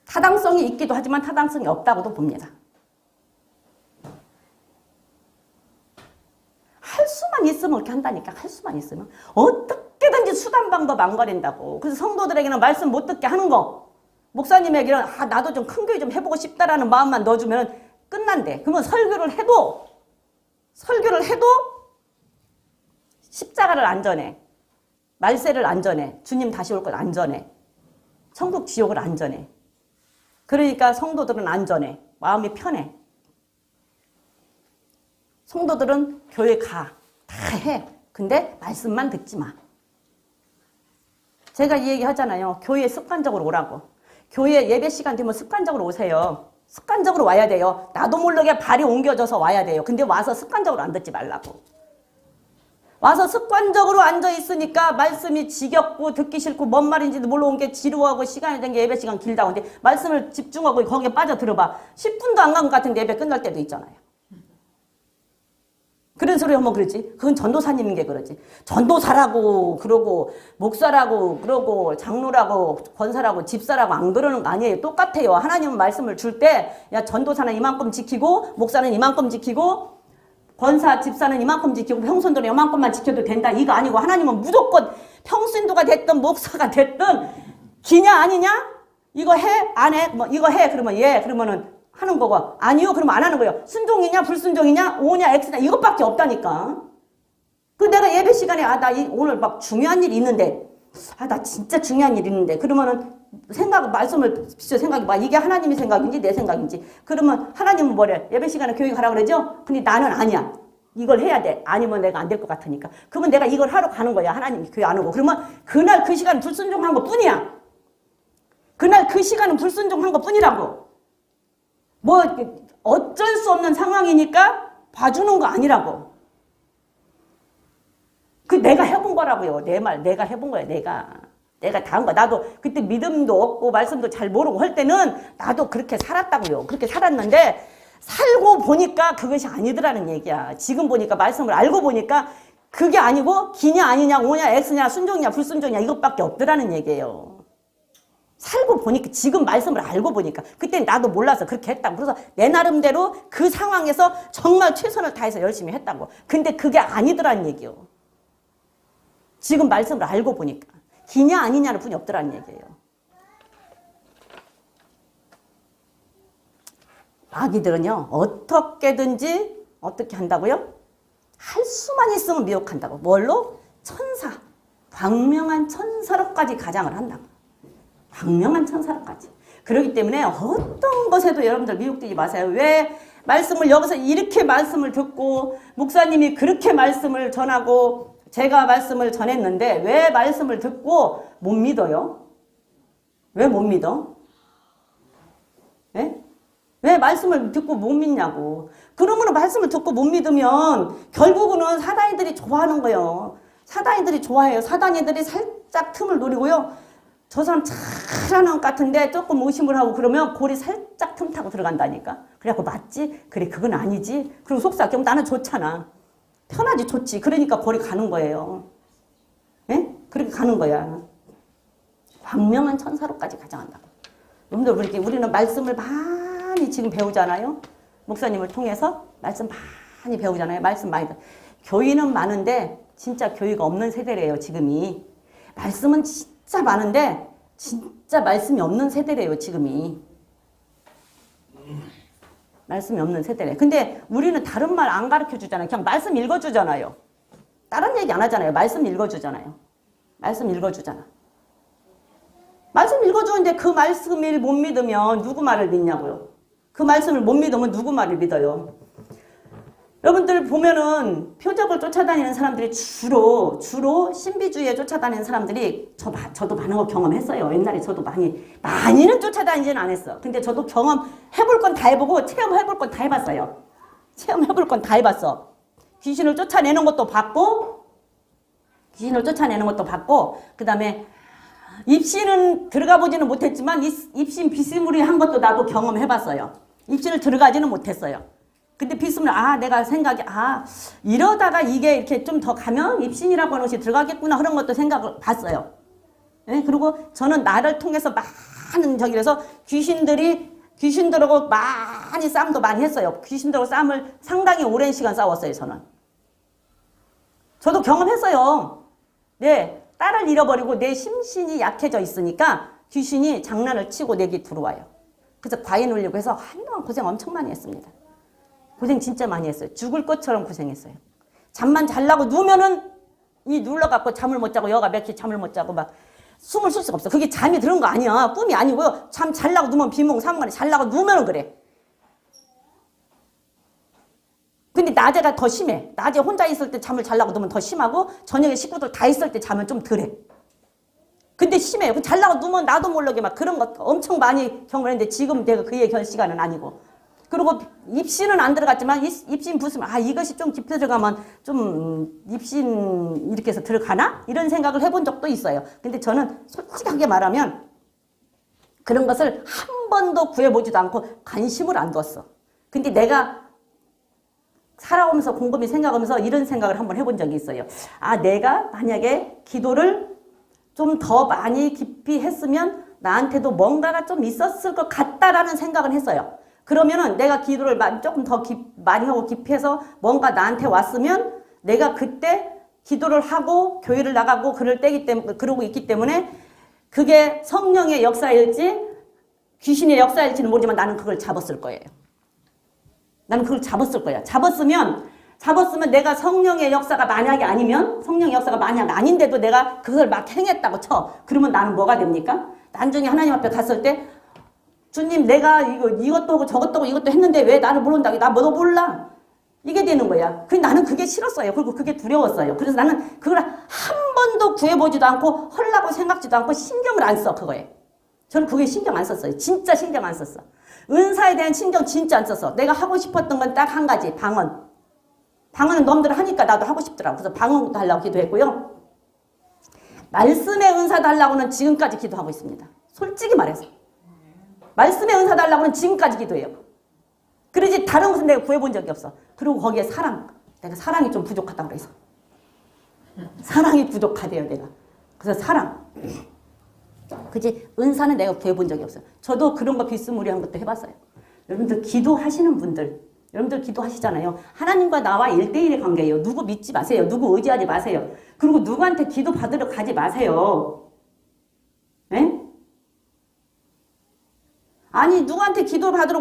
타당성이 있기도 하지만 타당성이 없다고도 봅니다. 할 수만 있으면 그렇게 한다니까. 할 수만 있으면 어떻게든지 수단 방법 안 거린다고. 그래서 성도들에게는 말씀 못 듣게 하는 거. 목사님에게는 나도 좀 큰 교회 좀 해보고 싶다라는 마음만 넣어주면 끝난대. 그러면 설교를 해도 십자가를 안 전해. 말세를 안 전해. 주님 다시 올 걸 안 전해. 천국 지옥을 안 전해. 그러니까 성도들은 안 전해. 마음이 편해. 성도들은 교회 가. 다 해. 근데 말씀만 듣지 마. 제가 이 얘기 하잖아요. 교회에 습관적으로 오라고. 교회 예배 시간 되면 습관적으로 오세요. 습관적으로 와야 돼요. 나도 모르게 발이 옮겨져서 와야 돼요. 근데 와서 습관적으로 안 듣지 말라고. 와서 습관적으로 앉아있으니까 말씀이 지겹고 듣기 싫고 뭔 말인지도 모르는 게 지루하고 시간이 된 게 예배 시간 길다고. 근데 말씀을 집중하고 거기에 빠져 들어봐. 10분도 안 간 것 같은데 예배 끝날 때도 있잖아요. 그런 소리 하면 그러지. 그건 전도사님인 게 그러지. 전도사라고 그러고 목사라고 그러고 장로라고 권사라고 집사라고 안 그러는 거 아니에요. 똑같아요. 하나님은 말씀을 줄 때 야 전도사는 이만큼 지키고 목사는 이만큼 지키고 권사 집사는 이만큼 지키고 평신도는 이만큼만 지켜도 된다. 이거 아니고 하나님은 무조건 평신도가 됐든 목사가 됐든 기냐 아니냐? 이거 해? 안 해? 뭐 이거 해? 그러면 예. 그러면은 하는 거고 아니요 그러면 안 하는 거예요. 순종이냐 불순종이냐 O냐 X냐 이것밖에 없다니까. 그 내가 예배 시간에 나 오늘 막 중요한 일이 있는데 나 진짜 중요한 일이 있는데 그러면은 말씀을 비춰 생각해 봐. 이게 하나님의 생각인지 내 생각인지. 그러면 하나님은 뭐래? 예배 시간에 교회 가라 그러죠? 근데 나는 아니야. 이걸 해야 돼. 아니면 내가 안 될 것 같으니까. 그러면 내가 이걸 하러 가는 거야. 하나님이 교회 안 오고. 그러면 그날 그 시간은 불순종한 것 뿐이야. 그날 그 시간은 불순종한 것 뿐이라고. 뭐 어쩔 수 없는 상황이니까 봐주는 거 아니라고. 그 내가 해본 거라고요. 내가 해본 거야. 내가 다 한 거야. 나도 그때 믿음도 없고 말씀도 잘 모르고 할 때는 나도 그렇게 살았다고요. 그렇게 살았는데 살고 보니까 그것이 아니더라는 얘기야. 지금 보니까 말씀을 알고 보니까 그게 아니고 기냐 아니냐 O냐 X냐 순종이냐 불순종이냐 이것밖에 없더라는 얘기예요. 살고 보니까 지금 말씀을 알고 보니까 그때 나도 몰라서 그렇게 했다고. 그래서 내 나름대로 그 상황에서 정말 최선을 다해서 열심히 했다고. 근데 그게 아니더라는 얘기예요. 지금 말씀을 알고 보니까 기냐 아니냐는 분이 없더라는 얘기예요. 마귀들은요 어떻게든지 어떻게 한다고요? 할 수만 있으면 미혹한다고. 뭘로? 천사, 광명한 천사로까지 가장을 한다고. 광명한 천사로까지. 그렇기 때문에 어떤 것에도 여러분들 미혹되지 마세요. 왜 말씀을 여기서 이렇게 말씀을 듣고 목사님이 그렇게 말씀을 전하고 제가 말씀을 전했는데 왜 말씀을 듣고 못 믿어요? 왜 못 믿어? 네? 왜 말씀을 듣고 못 믿냐고. 그러면 말씀을 듣고 못 믿으면 결국은 사단이들이 좋아하는 거예요. 사단이들이 좋아해요. 사단이들이 살짝 틈을 노리고요. 저 사람 잘하는 것 같은데 조금 의심을 하고 그러면 골이 살짝 틈 타고 들어간다니까. 그래갖고 맞지? 그래 그건 아니지. 그리고 속삭여. 그럼 나는 좋잖아. 편하지 좋지. 그러니까 골이 가는 거예요. 예? 그렇게 가는 거야. 광명한 천사로까지 가장한다고. 여러분들 우리는 말씀을 많이 지금 배우잖아요. 목사님을 통해서 말씀 많이 배우잖아요. 말씀 많이. 교인은 많은데 진짜 교회가 없는 세대래요. 지금이. 말씀은 진짜 많은데 진짜 말씀이 없는 세대래요. 지금이. 말씀이 없는 세대래. 근데 우리는 다른 말 안 가르쳐 주잖아요. 그냥 말씀 읽어주잖아요. 다른 얘기 안 하잖아요. 말씀 읽어주잖아요. 말씀 읽어주잖아. 말씀 읽어주는데 그 말씀을 못 믿으면 누구 말을 믿냐고요. 그 말씀을 못 믿으면 누구 말을 믿어요. 여러분들 보면은 표적을 쫓아다니는 사람들이 주로 신비주의에 쫓아다니는 사람들이 저도 많은 거 경험했어요. 옛날에 저도 많이는 쫓아다니지는 않았어. 근데 저도 경험해볼 건 다 해보고 체험해볼 건 다 해봤어요. 체험해볼 건 다 해봤어. 귀신을 쫓아내는 것도 봤고 그 다음에 입신은 들어가 보지는 못했지만 입신 비스무리한 것도 나도 경험해봤어요. 입신을 들어가지는 못했어요. 근데 비스무리 내가 생각이 이러다가 이게 이렇게 좀 더 가면 입신이라고 하는 것이 들어가겠구나 그런 것도 생각을 봤어요. 네? 그리고 저는 나를 통해서 많은 저기라서 귀신들하고 많이 싸움도 많이 했어요. 귀신들하고 싸움을 상당히 오랜 시간 싸웠어요. 저도 경험했어요. 네, 딸을 잃어버리고 내 심신이 약해져 있으니까 귀신이 장난을 치고 내게 들어와요. 그래서 과인 올리고 해서 한동안 고생 엄청 많이 했습니다. 고생 진짜 많이 했어요. 죽을 것처럼 고생했어요. 잠만 잘라고 누우면은 눌러갖고 잠을 못 자고 여가 며칠 잠을 못 자고 막 숨을 쉴 수가 없어. 그게 잠이 들은 거 아니야. 꿈이 아니고요. 잠 잘라고 누우면 비몽사몽간에 잘라고 누우면은 그래. 근데 낮에가 더 심해. 낮에 혼자 있을 때 잠을 잘라고 누우면 더 심하고 저녁에 식구들 다 있을 때 자면 좀 덜해. 근데 심해요. 잘라고 누우면 나도 모르게 막 그런 거 엄청 많이 경험했는데 지금 내가 그 얘기할 시간은 아니고. 그리고 입신은 안 들어갔지만 입신 부수면 이것이 좀 깊이 들어가면 좀 입신 이렇게 해서 들어가나? 이런 생각을 해본 적도 있어요. 근데 저는 솔직하게 말하면 그런 것을 한 번도 구해보지도 않고 관심을 안 뒀어. 근데 내가 살아오면서 곰곰이 생각하면서 이런 생각을 한번 해본 적이 있어요. 내가 만약에 기도를 좀 더 많이 깊이 했으면 나한테도 뭔가가 좀 있었을 것 같다라는 생각을 했어요. 그러면은 내가 기도를 조금 더 많이 하고 깊이 해서 뭔가 나한테 왔으면 내가 그때 기도를 하고 교회를 나가고 그러고 있기 때문에 그게 성령의 역사일지 귀신의 역사일지는 모르지만 나는 그걸 잡았을 거예요. 나는 그걸 잡았을 거야. 잡았으면 내가 성령의 역사가 만약에 아닌데도 내가 그걸 막 행했다고 쳐. 그러면 나는 뭐가 됩니까? 나중에 하나님 앞에 갔을 때 주님 내가 이것도 하고 저것도 하고 이것도 했는데 왜 나를 모른다고? 나 뭐도 몰라. 이게 되는 거야. 나는 그게 싫었어요. 그리고 그게 두려웠어요. 그래서 나는 그걸 한 번도 구해보지도 않고 헐라고 생각지도 않고 신경을 안 써. 그거에. 저는 그게 신경 안 썼어요. 진짜 신경 안 썼어. 은사에 대한 신경 진짜 안 썼어. 내가 하고 싶었던 건 딱 한 가지. 방언. 방언은 놈들 하니까 나도 하고 싶더라고. 그래서 방언도 하려고 기도했고요. 말씀의 은사 달라고는 지금까지 기도하고 있습니다. 솔직히 말해서. 말씀의 은사 달라고는 지금까지 기도해요. 그러지 다른 것은 내가 구해본 적이 없어. 그리고 거기에 사랑. 내가 사랑이 좀 부족하다고 그래서. 사랑이 부족하대요 내가. 그래서 사랑. 그지 은사는 내가 구해본 적이 없어요. 저도 그런 거 비스무리한 것도 해봤어요. 여러분들 기도하시는 분들. 여러분들 기도하시잖아요. 하나님과 나와 1대1의 관계예요. 누구 믿지 마세요. 누구 의지하지 마세요. 그리고 누구한테 기도 받으러 가지 마세요. 네? 아니 누구한테 기도 받으러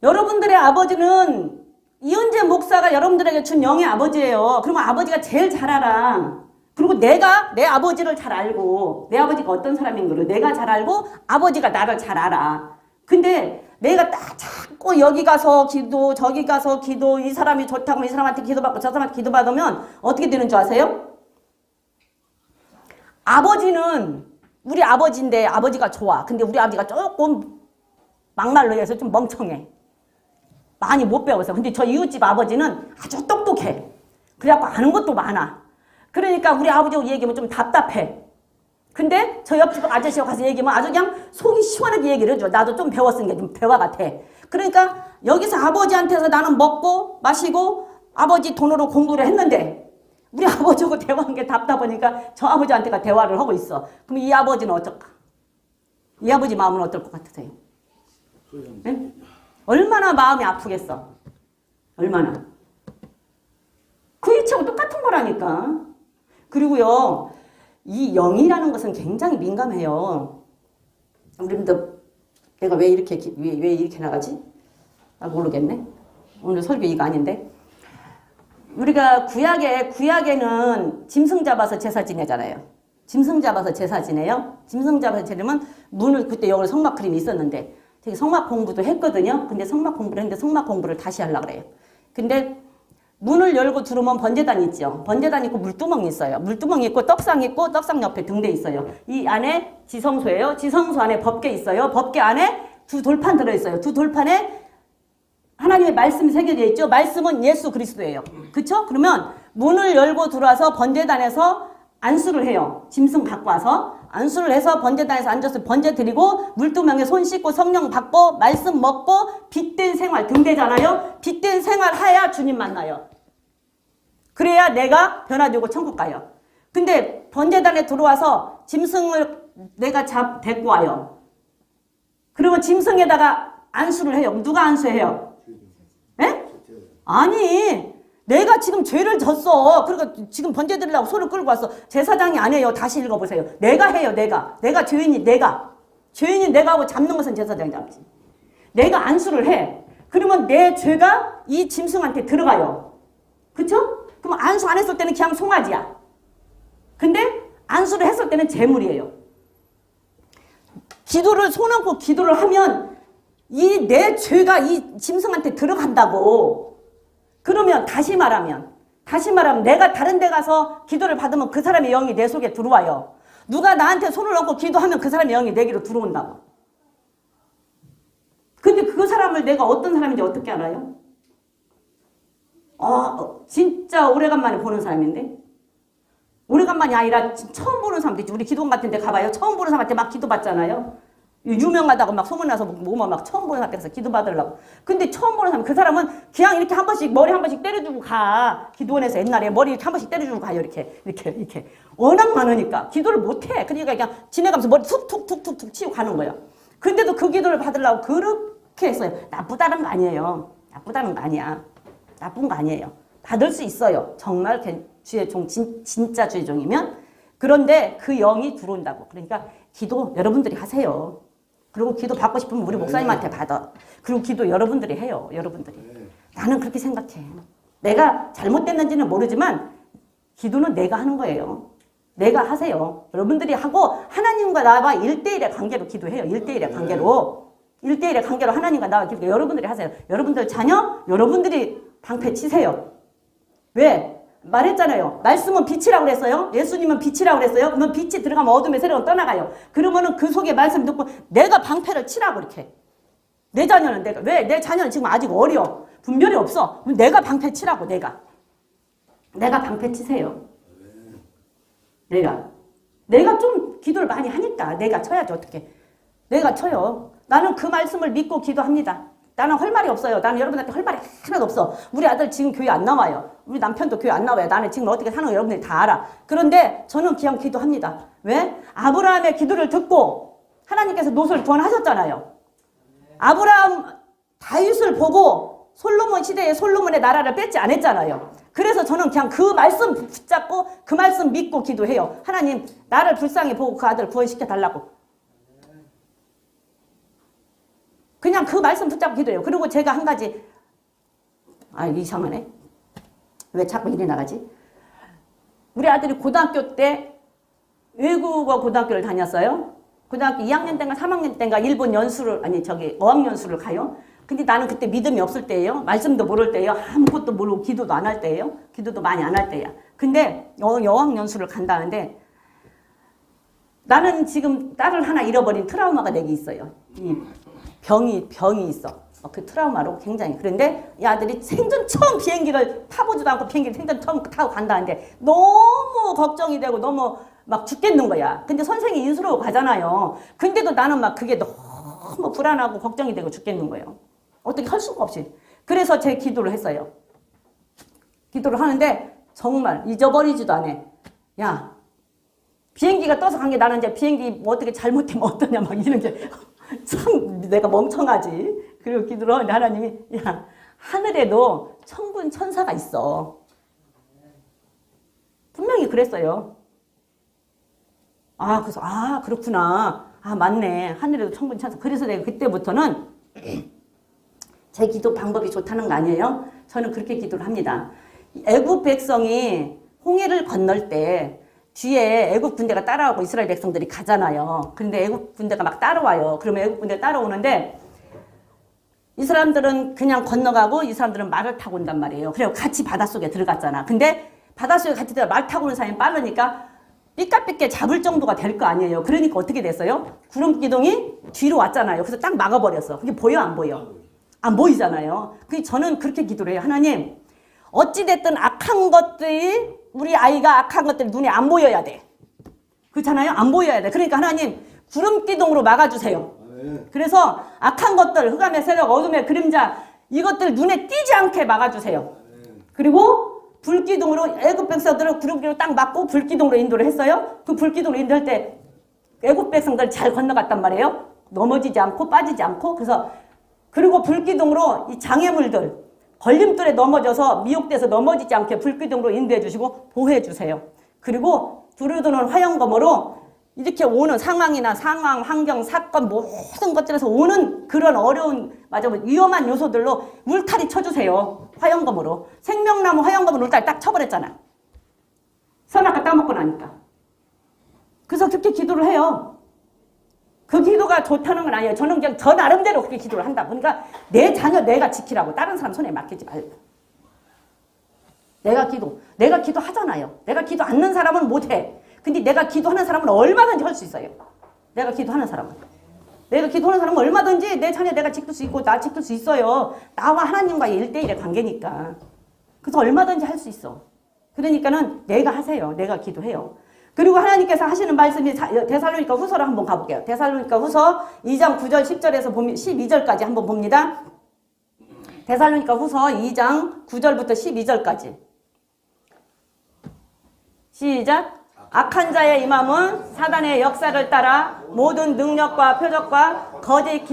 여러분들의 아버지는 이은재 목사가 여러분들에게 준 영의 아버지예요. 그러면 아버지가 제일 잘 알아. 그리고 내가 내 아버지를 잘 알고 내 아버지가 어떤 사람인 걸 내가 잘 알고 아버지가 나를 잘 알아. 근데 내가 딱 자꾸 여기 가서 기도 저기 가서 기도 이 사람이 좋다고 이 사람한테 기도받고 저 사람한테 기도받으면 어떻게 되는 줄 아세요? 아버지는 우리 아버지인데 아버지가 좋아. 근데 우리 아버지가 조금 막말로 해서 좀 멍청해. 많이 못 배워서. 근데 저 이웃집 아버지는 아주 똑똑해. 그래갖고 아는 것도 많아. 그러니까 우리 아버지하고 얘기하면 좀 답답해. 근데 저 옆집 아저씨하고 가서 얘기하면 아주 그냥 속이 시원하게 얘기를 해줘. 나도 좀 배웠으니까 좀 대화 같아. 그러니까 여기서 아버지한테서 나는 먹고 마시고 아버지 돈으로 공부를 했는데 우리 아버지하고 대화하는 게 답답하니까 저 아버지한테가 대화를 하고 있어. 그럼 이 아버지는 어떨까? 이 아버지 마음은 어떨 것 같으세요? 네? 얼마나 마음이 아프겠어. 얼마나. 그 일치하고 똑같은 거라니까. 그리고요. 이 영이라는 것은 굉장히 민감해요. 우리도 내가 왜 이렇게 나가지? 모르겠네. 오늘 설교 이거 아닌데. 우리가 구약에는 짐승 잡아서 제사 지내잖아요. 짐승 잡아서 제사 지내요. 짐승 잡아서 지내면 문을 그때 여기 성막 그림이 있었는데 되게 성막 공부도 했거든요. 근데 성막 공부를 했는데 성막 공부를 다시 하려고 그래요. 근데 문을 열고 들어오면 번제단 있죠. 번제단 있고 물두멍이 있어요. 물두멍이 있고 떡상 있고 떡상 옆에 등대 있어요. 이 안에 지성소예요. 지성소 안에 법궤 있어요. 법궤 안에 두 돌판 들어있어요. 두 돌판에 하나님의 말씀이 새겨져 있죠. 말씀은 예수 그리스도예요. 그쵸? 그러면 문을 열고 들어와서 번제단에서 안수를 해요. 짐승 갖고 와서 안수를 해서 번제단에서 앉아서 번제 드리고 물두멍에 손 씻고 성령 받고 말씀 먹고 빛된 생활 등대잖아요. 빛된 생활 해야 주님 만나요. 그래야 내가 변화되고 천국 가요. 근데 번제단에 들어와서 짐승을 내가 데리고 와요. 그러면 짐승에다가 안수를 해요. 누가 안수해요? 예? 아니, 내가 지금 죄를 졌어. 그러니까 지금 번제 드리려고 소를 끌고 왔어. 제사장이 안 해요. 다시 읽어보세요. 내가 해요. 내가 죄인이 죄인이 내가 하고 잡는 것은 제사장이 잡지. 내가 안수를 해. 그러면 내 죄가 이 짐승한테 들어가요. 그쵸? 그럼 안수 안 했을 때는 그냥 송아지야. 근데 안수를 했을 때는 제물이에요. 기도를 손 얹고 기도를 하면 이 내 죄가 이 짐승한테 들어간다고. 그러면 다시 말하면 내가 다른 데 가서 기도를 받으면 그 사람의 영이 내 속에 들어와요. 누가 나한테 손을 얹고 기도하면 그 사람의 영이 내게로 들어온다고. 근데 그 사람을 내가 어떤 사람인지 어떻게 알아요? 진짜 오래간만에 보는 사람인데? 오래간만이 아니라 처음 보는 사람도 있지. 우리 기도원 같은 데 가봐요. 처음 보는 사람한테 막 기도 받잖아요. 유명하다고 막 소문나서 뭐만 막 처음 보는 사람한테 가서 기도 받으려고. 근데 처음 보는 사람, 그 사람은 그냥 이렇게 한 번씩 머리 한 번씩 때려주고 가. 기도원에서 옛날에 머리 이렇게 한 번씩 때려주고 가요. 이렇게. 워낙 많으니까 기도를 못해. 그러니까 그냥 지내가면서 머리 툭툭툭툭툭 치고 가는 거예요. 근데도 그 기도를 받으려고 그렇게 했어요. 나쁘다는 거 아니에요. 나쁘다는 거 아니야. 나쁜 거 아니에요. 받을 수 있어요. 정말 주의 종, 진짜 주의 종이면. 그런데 그 영이 들어온다고. 그러니까 기도 여러분들이 하세요. 그리고 기도 받고 싶으면 우리 목사님한테 받아. 그리고 기도 여러분들이 해요. 여러분들이. 나는 그렇게 생각해. 내가 잘못됐는지는 모르지만 기도는 내가 하는 거예요. 내가 하세요. 여러분들이 하고 하나님과 나와 1대1의 관계로 기도해요. 1대1의 관계로. 1대1의 관계로 하나님과 나와 기도. 여러분들이 하세요. 여러분들 자녀, 여러분들이 방패 치세요. 왜? 말했잖아요. 말씀은 빛이라고 그랬어요. 예수님은 빛이라고 그랬어요. 그러면 빛이 들어가면 어둠의 세력은 떠나가요. 그러면은 그 속에 말씀 듣고 내가 방패를 치라고 이렇게. 내 자녀는 왜? 내 자녀는 지금 아직 어려. 분별이 없어. 그럼 내가 방패 치라고 내가 방패 치세요. 내가 좀 기도를 많이 하니까 내가 쳐야지 어떻게. 내가 쳐요. 나는 그 말씀을 믿고 기도합니다. 나는 할 말이 없어요. 나는 여러분한테 할 말이 하나도 없어. 우리 아들 지금 교회 안 나와요. 우리 남편도 교회 안 나와요. 나는 지금 어떻게 사는 거 여러분들이 다 알아. 그런데 저는 그냥 기도합니다. 왜? 아브라함의 기도를 듣고 하나님께서 롯을 구원하셨잖아요. 아브라함 다윗을 보고 솔로몬 시대에 솔로몬의 나라를 뺏지 않았잖아요. 그래서 저는 그냥 그 말씀 붙잡고 그 말씀 믿고 기도해요. 하나님 나를 불쌍히 보고 그 아들 구원시켜 달라고. 그냥 그 말씀 붙잡고 기도해요. 그리고 제가 한 가지, 이상하네. 왜 자꾸 일이 나가지? 우리 아들이 고등학교 때 외국어 고등학교를 다녔어요. 고등학교 2학년 때인가 3학년 때인가 일본 어학연수를 가요. 근데 나는 그때 믿음이 없을 때예요. 말씀도 모를 때예요. 아무것도 모르고 기도도 안 할 때예요. 기도도 많이 안 할 때야. 근데 어학연수를 간다는데 나는 지금 딸을 하나 잃어버린 트라우마가 내게 있어요. 이 병이 있어. 그 트라우마로 굉장히. 그런데 이 아들이 생전 처음 비행기를 타보지도 않고 비행기를 생전 처음 타고 간다는데 너무 걱정이 되고 너무 막 죽겠는 거야. 근데 선생이 인수로 가잖아요. 근데도 나는 막 그게 너무 불안하고 걱정이 되고 죽겠는 거예요. 어떻게 할 수가 없이. 그래서 제 기도를 했어요. 기도를 하는데 정말 잊어버리지도 않아. 야, 비행기가 떠서 간 게 나는 이제 비행기 뭐 어떻게 잘못되면 어떠냐 막 이런 게 참 내가 멍청하지. 그리고 기도를 하는데 하나님이 야, 하늘에도 천군 천사가 있어. 분명히 그랬어요. 그래서 그렇구나. 맞네. 하늘에도 천군 천사. 그래서 내가 그때부터는 제 기도 방법이 좋다는 거 아니에요? 저는 그렇게 기도를 합니다. 애국 백성이 홍해를 건널 때 뒤에 애국 군대가 따라오고 이스라엘 백성들이 가잖아요. 근데 애국 군대가 막 따라와요. 그러면 애국 군대가 따라오는데 이 사람들은 그냥 건너가고 이 사람들은 말을 타고 온단 말이에요. 그리고 같이 바닷속에 들어갔잖아. 근데 바닷속에 같이 들어가 말 타고 오는 사람이 빠르니까 삐까삐까 잡을 정도가 될 거 아니에요. 그러니까 어떻게 됐어요? 구름기둥이 뒤로 왔잖아요. 그래서 딱 막아버렸어. 그게 보여 안 보여? 안 보이잖아요. 저는 그렇게 기도를 해요. 하나님, 어찌됐든 악한 것들이 우리 아이가 악한 것들이 눈에 안 보여야 돼. 그렇잖아요? 안 보여야 돼. 그러니까 하나님 구름기둥으로 막아주세요. 그래서 악한 것들, 흑암의 세력, 어둠의 그림자 이것들 눈에 띄지 않게 막아주세요. 그리고 불기둥으로 애국 백성들을 구름기둥으로 딱 막고 불기둥으로 인도를 했어요. 그 불기둥으로 인도할 때 애국 백성들 잘 건너갔단 말이에요. 넘어지지 않고 빠지지 않고. 그리고 불기둥으로 이 장애물들 걸림돌에 넘어져서 미혹돼서 넘어지지 않게 불기둥으로 인도해 주시고 보호해 주세요. 그리고 두루두는 화영검으로 이렇게 오는 상황이나 상황, 환경, 사건 모든 것들에서 오는 그런 어려운 위험한 요소들로 울타리 쳐주세요. 화영검으로. 생명나무 화영검으로 울타리 딱 쳐버렸잖아. 선악과 따먹고 나니까. 그래서 그렇게 기도를 해요. 그 기도가 좋다는 건 아니에요. 저는 그냥 저 나름대로 그렇게 기도를 한다. 그러니까 내 자녀 내가 지키라고. 다른 사람 손에 맡기지 말고. 내가 기도하잖아요. 내가 기도 않는 사람은 못해. 근데 내가 기도하는 사람은 얼마든지 할 수 있어요. 내가 기도하는 사람은 얼마든지 내 자녀 내가 지킬 수 있고 나 지킬 수 있어요. 나와 하나님과의 1대1의 관계니까. 그래서 얼마든지 할 수 있어. 그러니까는 내가 하세요. 내가 기도해요. 그리고 하나님께서 하시는 말씀이 데살로니가 후서로 한번 가볼게요. 데살로니가 후서 2장 9절 10절에서 12절까지 한번 봅니다. 데살로니가 후서 2장 9절부터 12절까지. 시작. 악한 자의 임함은 사단의 역사를 따라 모든 능력과 표적과 거짓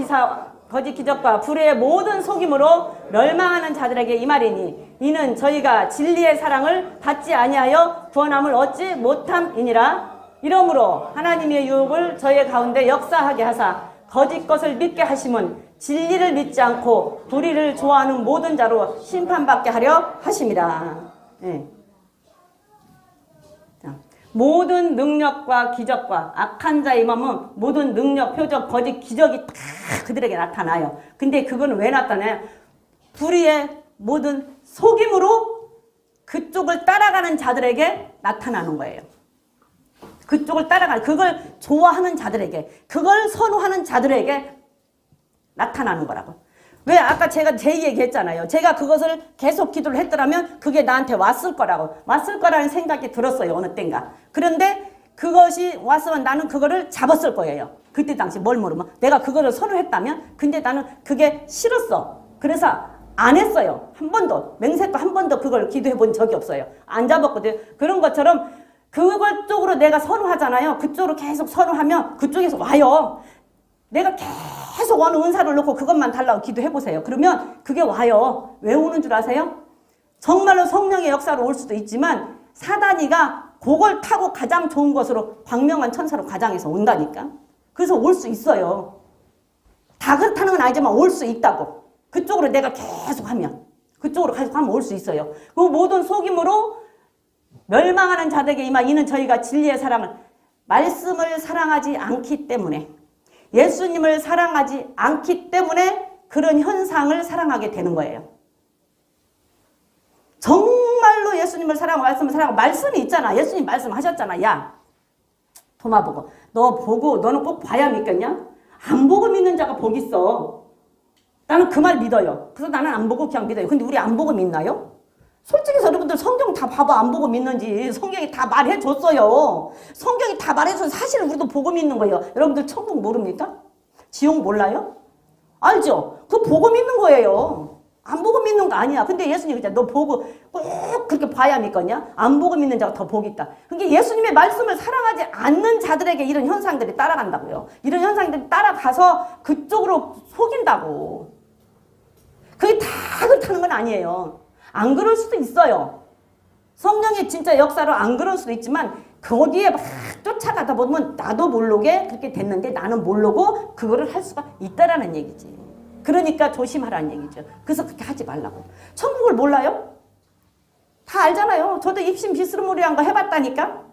기적과 불의의 모든 속임으로 멸망하는 자들에게 임하리니 이는 저희가 진리의 사랑을 받지 아니하여 구원함을 얻지 못함이니라. 이러므로 하나님의 유혹을 저희 가운데 역사하게 하사 거짓 것을 믿게 하심은 진리를 믿지 않고 불의를 좋아하는 모든 자로 심판받게 하려 하심이라. 네. 모든 능력과 기적과 악한 자의 임함은 모든 능력, 표적, 거짓, 기적이 다 그들에게 나타나요. 근데 그건 왜 나타나요? 불의의 모든 속임으로 그쪽을 따라가는 자들에게 나타나는 거예요. 그쪽을 따라가는, 그걸 좋아하는 자들에게, 그걸 선호하는 자들에게 나타나는 거라고. 왜 아까 제가 제 얘기했잖아요. 제가 그것을 계속 기도를 했더라면 그게 나한테 왔을 거라는 생각이 들었어요. 어느 땐가. 그런데 그것이 왔으면 나는 그거를 잡았을 거예요. 그때 당시 뭘 모르면 내가 그거를 선호했다면 근데 나는 그게 싫었어. 그래서 안 했어요. 한 번도. 맹세코 한 번도 그걸 기도해 본 적이 없어요. 안 잡았거든요. 그런 것처럼 그걸 쪽으로 내가 선호하잖아요. 그쪽으로 계속 선호하면 그쪽에서 와요. 내가 계속 어느 은사를 놓고 그것만 달라고 기도해보세요. 그러면 그게 와요. 왜 오는 줄 아세요? 정말로 성령의 역사로 올 수도 있지만 사단이가 그걸 타고 가장 좋은 것으로 광명한 천사로 가장해서 온다니까. 그래서 올 수 있어요. 다 그렇다는 건 아니지만 올 수 있다고. 그쪽으로 내가 계속 하면. 그쪽으로 계속 하면 올 수 있어요. 그 모든 속임으로 멸망하는 자들에게 임하 이는 저희가 진리의 사랑을 말씀을 사랑하지 않기 때문에 예수님을 사랑하지 않기 때문에 그런 현상을 사랑하게 되는 거예요. 정말로 예수님을 사랑하고 말씀을 사랑하고 말씀이 있잖아. 예수님 말씀하셨잖아. 야, 도마 보고. 너 보고 너는 꼭 봐야 믿겠냐? 안 보고 믿는 자가 복 있어. 나는 그 말 믿어요. 그래서 나는 안 보고 그냥 믿어요. 근데 우리 안 보고 믿나요? 솔직히 여러분들 성경 다 봐봐. 안 보고 믿는지. 성경이 다 말해줬어요. 성경이 다 말해줘서 사실 우리도 보고 믿는 거예요. 여러분들 천국 모릅니까? 지옥 몰라요? 알죠? 그거 보고 믿는 거예요. 안 보고 믿는 거 아니야. 근데 예수님이 그랬잖아. 너 보고 꼭 그렇게 봐야 믿겠냐? 안 보고 믿는 자가 더 복 있다. 그러니까 예수님의 말씀을 사랑하지 않는 자들에게 이런 현상들이 따라간다고요. 이런 현상들이 따라가서 그쪽으로 속인다고. 그게 다 그렇다는 건 아니에요. 안 그럴 수도 있어요. 성령의 진짜 역사로 안 그럴 수도 있지만 거기에 막 쫓아가다 보면 나도 모르게 그렇게 됐는데 나는 모르고 그거를 할 수가 있다라는 얘기지. 그러니까 조심하라는 얘기죠. 그래서 그렇게 하지 말라고. 천국을 몰라요? 다 알잖아요. 저도 입신 비스무리한 거 해봤다니까.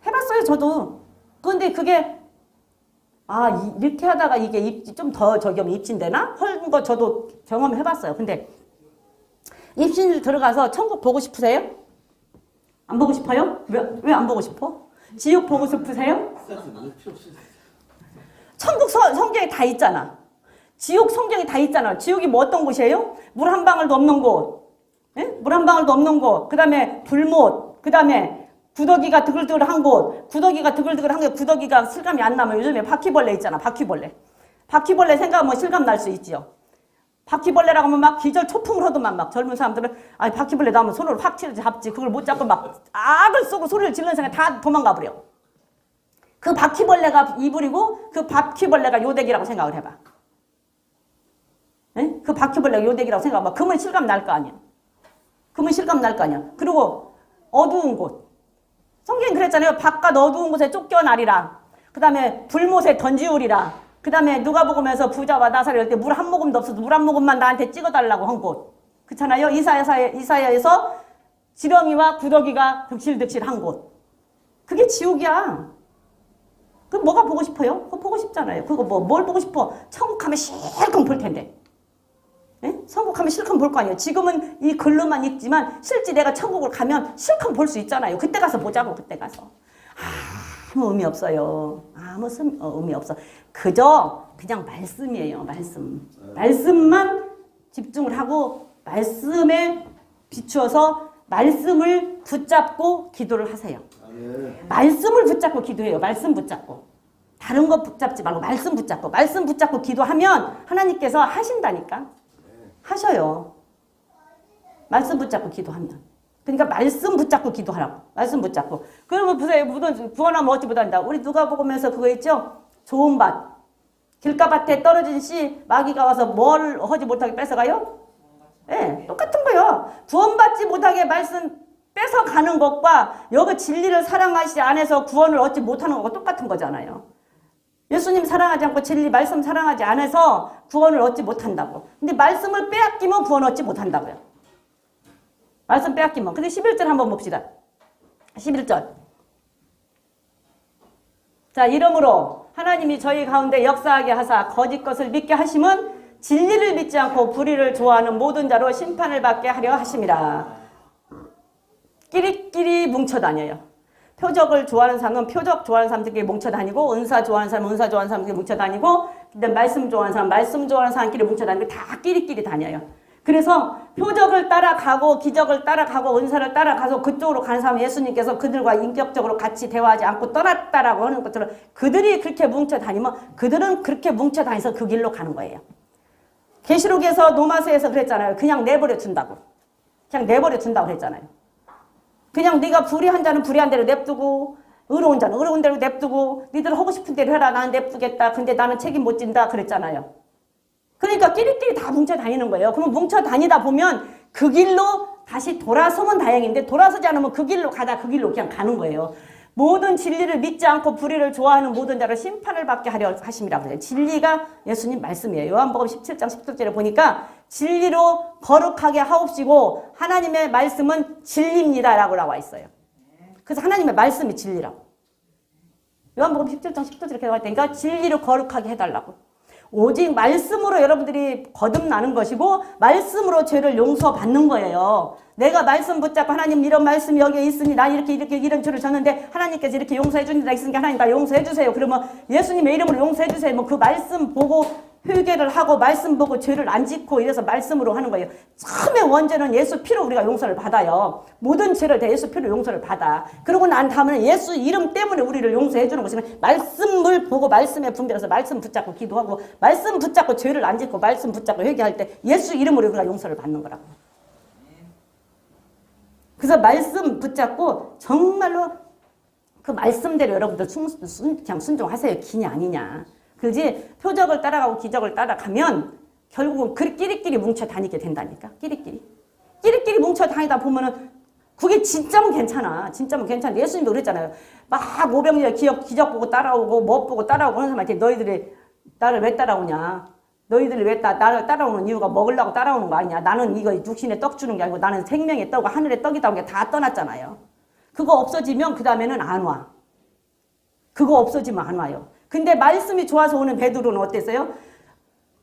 해봤어요, 저도. 근데 그게, 이렇게 하다가 이게 좀 더 저기 하면 입신되나? 하는 거 저도 경험해봤어요. 근데 입신 들어가서 천국 보고 싶으세요? 안 보고 싶어요? 왜 안 보고 싶어? 지옥 보고 싶으세요? 천국 성경에 다 있잖아. 지옥 성경에 다 있잖아. 지옥이 뭐 어떤 곳이에요? 물 한 방울도 없는 곳. 예? 물 한 방울도 없는 곳. 그 다음에 불못. 그 다음에 구더기가 드글드글한 곳. 구더기가 드글드글한 게 구더기가 실감이 안 나면 요즘에 바퀴벌레 있잖아. 바퀴벌레. 바퀴벌레 생각하면 실감 날 수 있지요. 바퀴벌레라고 하면 막 기절 초풍을 하더만 막 젊은 사람들은 바퀴벌레 나오면 손으로 확 잡지. 그걸 못 잡고 막 악을 쏘고 소리를 지르는 생각 다 도망가 버려. 그 바퀴벌레가 이불이고 그 바퀴벌레가 요대기라고 생각을 해봐. 에? 그 바퀴벌레가 요대기라고 생각하면 그러면 실감 날 거 아니야. 그러면 실감 날 거 아니야. 그리고 어두운 곳. 성경이 그랬잖아요. 바깥 어두운 곳에 쫓겨나리라. 그 다음에 불못에 던지우리라. 그 다음에 누가복음에서 부자와 나사렛 할 때 물 한 모금도 없어도 물 한 모금만 나한테 찍어달라고 한 곳. 그렇잖아요. 이사야에서 지렁이와 구더기가 득실득실한 곳. 그게 지옥이야. 그 뭐가 보고 싶어요? 그거 보고 싶잖아요. 그거 뭘 보고 싶어? 천국 가면 실컷 볼 텐데. 예? 천국 가면 실컷 볼 거 아니에요. 지금은 이 글로만 읽지만 실제 내가 천국을 가면 실컷 볼 수 있잖아요. 그때 가서 보자고. 그때 가서. 아무 의미 없어요. 아무 의미 없어. 그냥 말씀이에요. 말씀만 집중을 하고 말씀에 비추어서 말씀을 붙잡고 기도를 하세요. 말씀을 붙잡고 기도해요. 말씀 붙잡고. 다른 거 붙잡지 말고 말씀 붙잡고 기도하면 하나님께서 하신다니까. 하셔요. 말씀 붙잡고 기도하면. 그러니까 말씀 붙잡고 기도하라고. 말씀 붙잡고. 그러면 보세요. 구원하면 어찌 못한다. 우리 누가복음에서 그거 있죠? 좋은 밭. 길가밭에 떨어진 씨 마귀가 와서 뭘 하지 못하게 뺏어가요? 네, 똑같은 거예요. 구원받지 못하게 말씀 뺏어가는 것과 여기 진리를 사랑하시지 않아서 구원을 얻지 못하는 것과 똑같은 거잖아요. 예수님 사랑하지 않고 진리 말씀 사랑하지 않아서 구원을 얻지 못한다고. 근데 말씀을 빼앗기면 구원 얻지 못한다고요. 말씀 빼앗기면. 근데 11절 한번 봅시다. 11절. 자, 이러므로 하나님이 저희 가운데 역사하게 하사 거짓 것을 믿게 하심은 진리를 믿지 않고 불의를 좋아하는 모든 자로 심판을 받게 하려 하심이라. 끼리끼리 뭉쳐 다녀요. 표적을 좋아하는 사람은 표적 좋아하는 사람들끼리 뭉쳐 다니고, 은사 좋아하는 사람은 은사 좋아하는 사람들끼리 뭉쳐 다니고, 근데 말씀 좋아하는 사람 말씀 좋아하는 사람끼리 뭉쳐 다니고 다 끼리끼리 다녀요. 그래서 표적을 따라가고 기적을 따라가고 은사를 따라가서 그쪽으로 가는 사람 예수님께서 그들과 인격적으로 같이 대화하지 않고 떠났다라고 하는 것처럼 그들이 그렇게 뭉쳐 다니면 그들은 그렇게 뭉쳐 다니서 그 길로 가는 거예요. 계시록에서 노마스에서 그랬잖아요. 그냥 내버려 둔다고. 그냥 내버려 둔다고 그랬잖아요. 그냥 네가 불의한 자는 불의한 대로 냅두고 의로운 자는 의로운 대로 냅두고 니들 하고 싶은 대로 해라. 나는 냅두겠다. 근데 나는 책임 못 진다. 그랬잖아요. 그러니까 끼리끼리 다 뭉쳐 다니는 거예요. 그러면 뭉쳐 다니다 보면 그 길로 다시 돌아서면 다행인데 돌아서지 않으면 그 길로 가다 그 길로 그냥 가는 거예요. 모든 진리를 믿지 않고 불의를 좋아하는 모든 자를 심판을 받게 하려 하심이라고 해요. 진리가 예수님 말씀이에요. 요한복음 17장 10절에 보니까 진리로 거룩하게 하옵시고 하나님의 말씀은 진리입니다라고 나와 있어요. 그래서 하나님의 말씀이 진리라고. 요한복음 17장 10절에 이렇게 나와 있다니까 진리로 거룩하게 해달라고. 오직 말씀으로 여러분들이 거듭나는 것이고 말씀으로 죄를 용서받는 거예요. 내가 말씀 붙잡고 하나님 이런 말씀이 여기에 있으니 난 이렇게 이런 죄를 졌는데 하나님께서 이렇게 용서해 주는 데 있으니까 하나님 나 용서해 주세요. 그러면 예수님의 이름으로 용서해 주세요. 뭐 그 말씀 보고 회개를 하고 말씀 보고 죄를 안 짓고 이래서 말씀으로 하는 거예요. 처음에 원죄는 예수 피로 우리가 용서를 받아요. 모든 죄를 다 예수 피로 용서를 받아. 그러고 난 다음에 예수 이름 때문에 우리를 용서해 주는 것이면 말씀을 보고 말씀에 분별해서 말씀 붙잡고 기도하고 말씀 붙잡고 죄를 안 짓고 말씀 붙잡고 회개할 때 예수 이름으로 우리가 용서를 받는 거라고. 그래서 말씀 붙잡고 정말로 그 말씀대로 여러분들 그냥 순종하세요. 기냐 아니냐. 그지 표적을 따라가고 기적을 따라가면 결국은 끼리끼리 뭉쳐 다니게 된다니까. 끼리끼리 뭉쳐 다니다 보면은 그게 진짜면 괜찮아. 진짜면 괜찮아. 예수님도 그랬잖아요. 막 오병이어 기적 보고 따라오고 못 보고 따라오고 하는 사람한테 너희들이 나를 왜 따라오냐. 너희들이 왜 나를 따라오는 이유가 먹으려고 따라오는 거 아니냐. 나는 이거 육신에 떡 주는 게 아니고 나는 생명의 떡과 하늘의 떡이다. 다 떠났잖아요. 그거 없어지면 그 다음에는 안 와. 그거 없어지면 안 와요. 근데 말씀이 좋아서 오는 베드로는 어땠어요?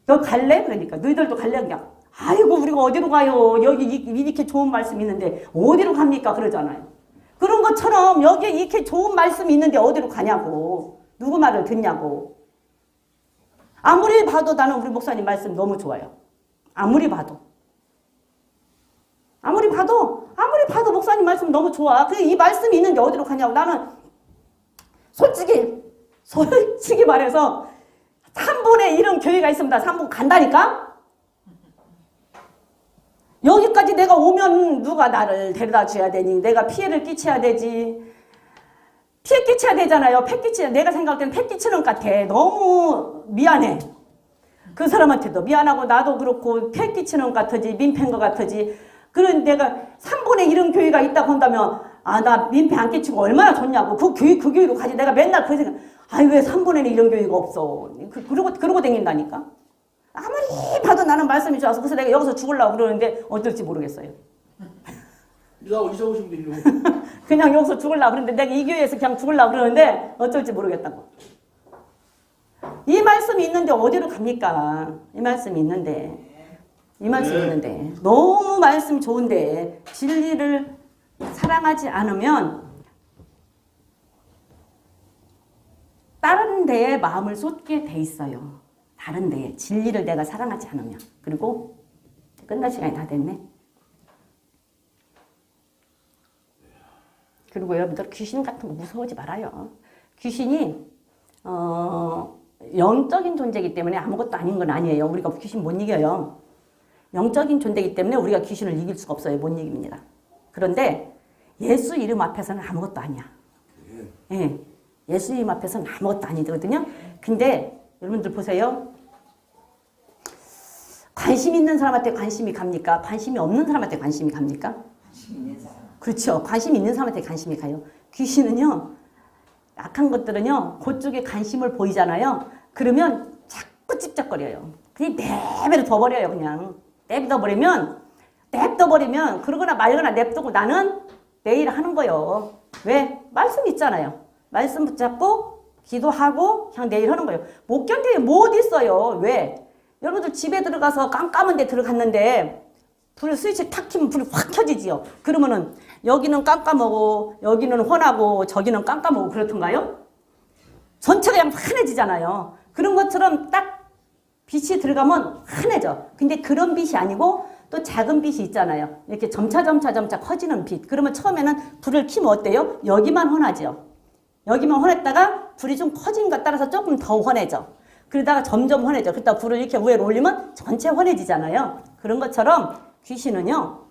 너 갈래? 그러니까 너희들도 갈래? 그냥 아이고 우리가 어디로 가요? 여기 이렇게 좋은 말씀이 있는데 어디로 갑니까? 그러잖아요. 그런 것처럼 여기에 이렇게 좋은 말씀이 있는데 어디로 가냐고. 누구 말을 듣냐고. 아무리 봐도 나는 우리 목사님 말씀 너무 좋아요. 아무리 봐도 목사님 말씀 너무 좋아. 그래 이 말씀이 있는데 어디로 가냐고. 나는 솔직히 말해서 3분의 1은 교회가 있으면 나 3분 간다니까? 여기까지 내가 오면 누가 나를 데려다 줘야 되니? 내가 피해를 끼쳐야 되지. 피해 끼쳐야 되잖아요. 내가 생각할 때는 패 끼치는 것 같아. 너무 미안해. 그 사람한테도 미안하고 나도 그렇고 패 끼치는 것 같으지. 민폐인 것 같으지. 그런 내가 3분의 1은 교회가 있다고 한다면 나 민폐 안 끼치고 얼마나 좋냐고. 그 교회로 가지. 내가 맨날 그 생각. 왜 3분의 1 이런 교회가 없어. 그러고 다닌다니까. 아무리 봐도 나는 말씀이 좋아서 그래서 내가 여기서 죽으려고 그러는데 어떨지 모르겠어요. 이사 오시면 되죠. 그냥 여기서 죽으려고 그러는데 내가 이 교회에서 그냥 죽으려고 그러는데 어쩔지 모르겠다고. 이 말씀이 있는데 어디로 갑니까? 이 말씀이 있는데 너무 말씀 좋은데 진리를 사랑하지 않으면 다른 데에 마음을 쏟게 돼 있어요. 다른 데에 진리를 내가 사랑하지 않으면. 그리고 끝날 시간이 다 됐네. 그리고 여러분들 귀신 같은 거 무서워하지 말아요. 귀신이 영적인 존재이기 때문에 아무것도 아닌 건 아니에요. 우리가 귀신 못 이겨요. 영적인 존재이기 때문에 우리가 귀신을 이길 수가 없어요. 못 이깁니다. 그런데 예수 이름 앞에서는 아무것도 아니야. 예, 예수 이름 앞에서는 아무것도 아니거든요. 근데 여러분들 보세요. 관심 있는 사람한테 관심이 갑니까? 관심이 없는 사람한테 관심이 갑니까? 관심 있는 사람. 그렇죠. 관심 있는 사람한테 관심이 가요. 귀신은요. 악한 것들은요. 그쪽에 관심을 보이잖아요. 그러면 자꾸 찝쩍거려요. 그냥 내버려 둬버려요. 그냥. 냅둬버리면 그러거나 말거나 냅두고 나는 내일 하는 거예요. 왜? 말씀 있잖아요. 말씀 붙잡고 기도하고 그냥 내일 하는 거예요. 못 견디면 못 있어요. 왜? 여러분들 집에 들어가서 깜깜한 데 들어갔는데 불 스위치 탁 키면 불이 확 켜지지요. 그러면은 여기는 깜깜하고 여기는 환하고 저기는 깜깜하고 그렇던가요? 전체가 그냥 환해지잖아요. 그런 것처럼 딱 빛이 들어가면 환해져. 근데 그런 빛이 아니고 또 작은 빛이 있잖아요. 이렇게 점차 커지는 빛. 그러면 처음에는 불을 켜면 어때요? 여기만 환하죠. 여기만 환했다가 불이 좀 커진 것 따라서 조금 더 환해져. 그러다가 점점 환해져. 그러다가 불을 이렇게 위로 올리면 전체 환해지잖아요. 그런 것처럼 귀신은요.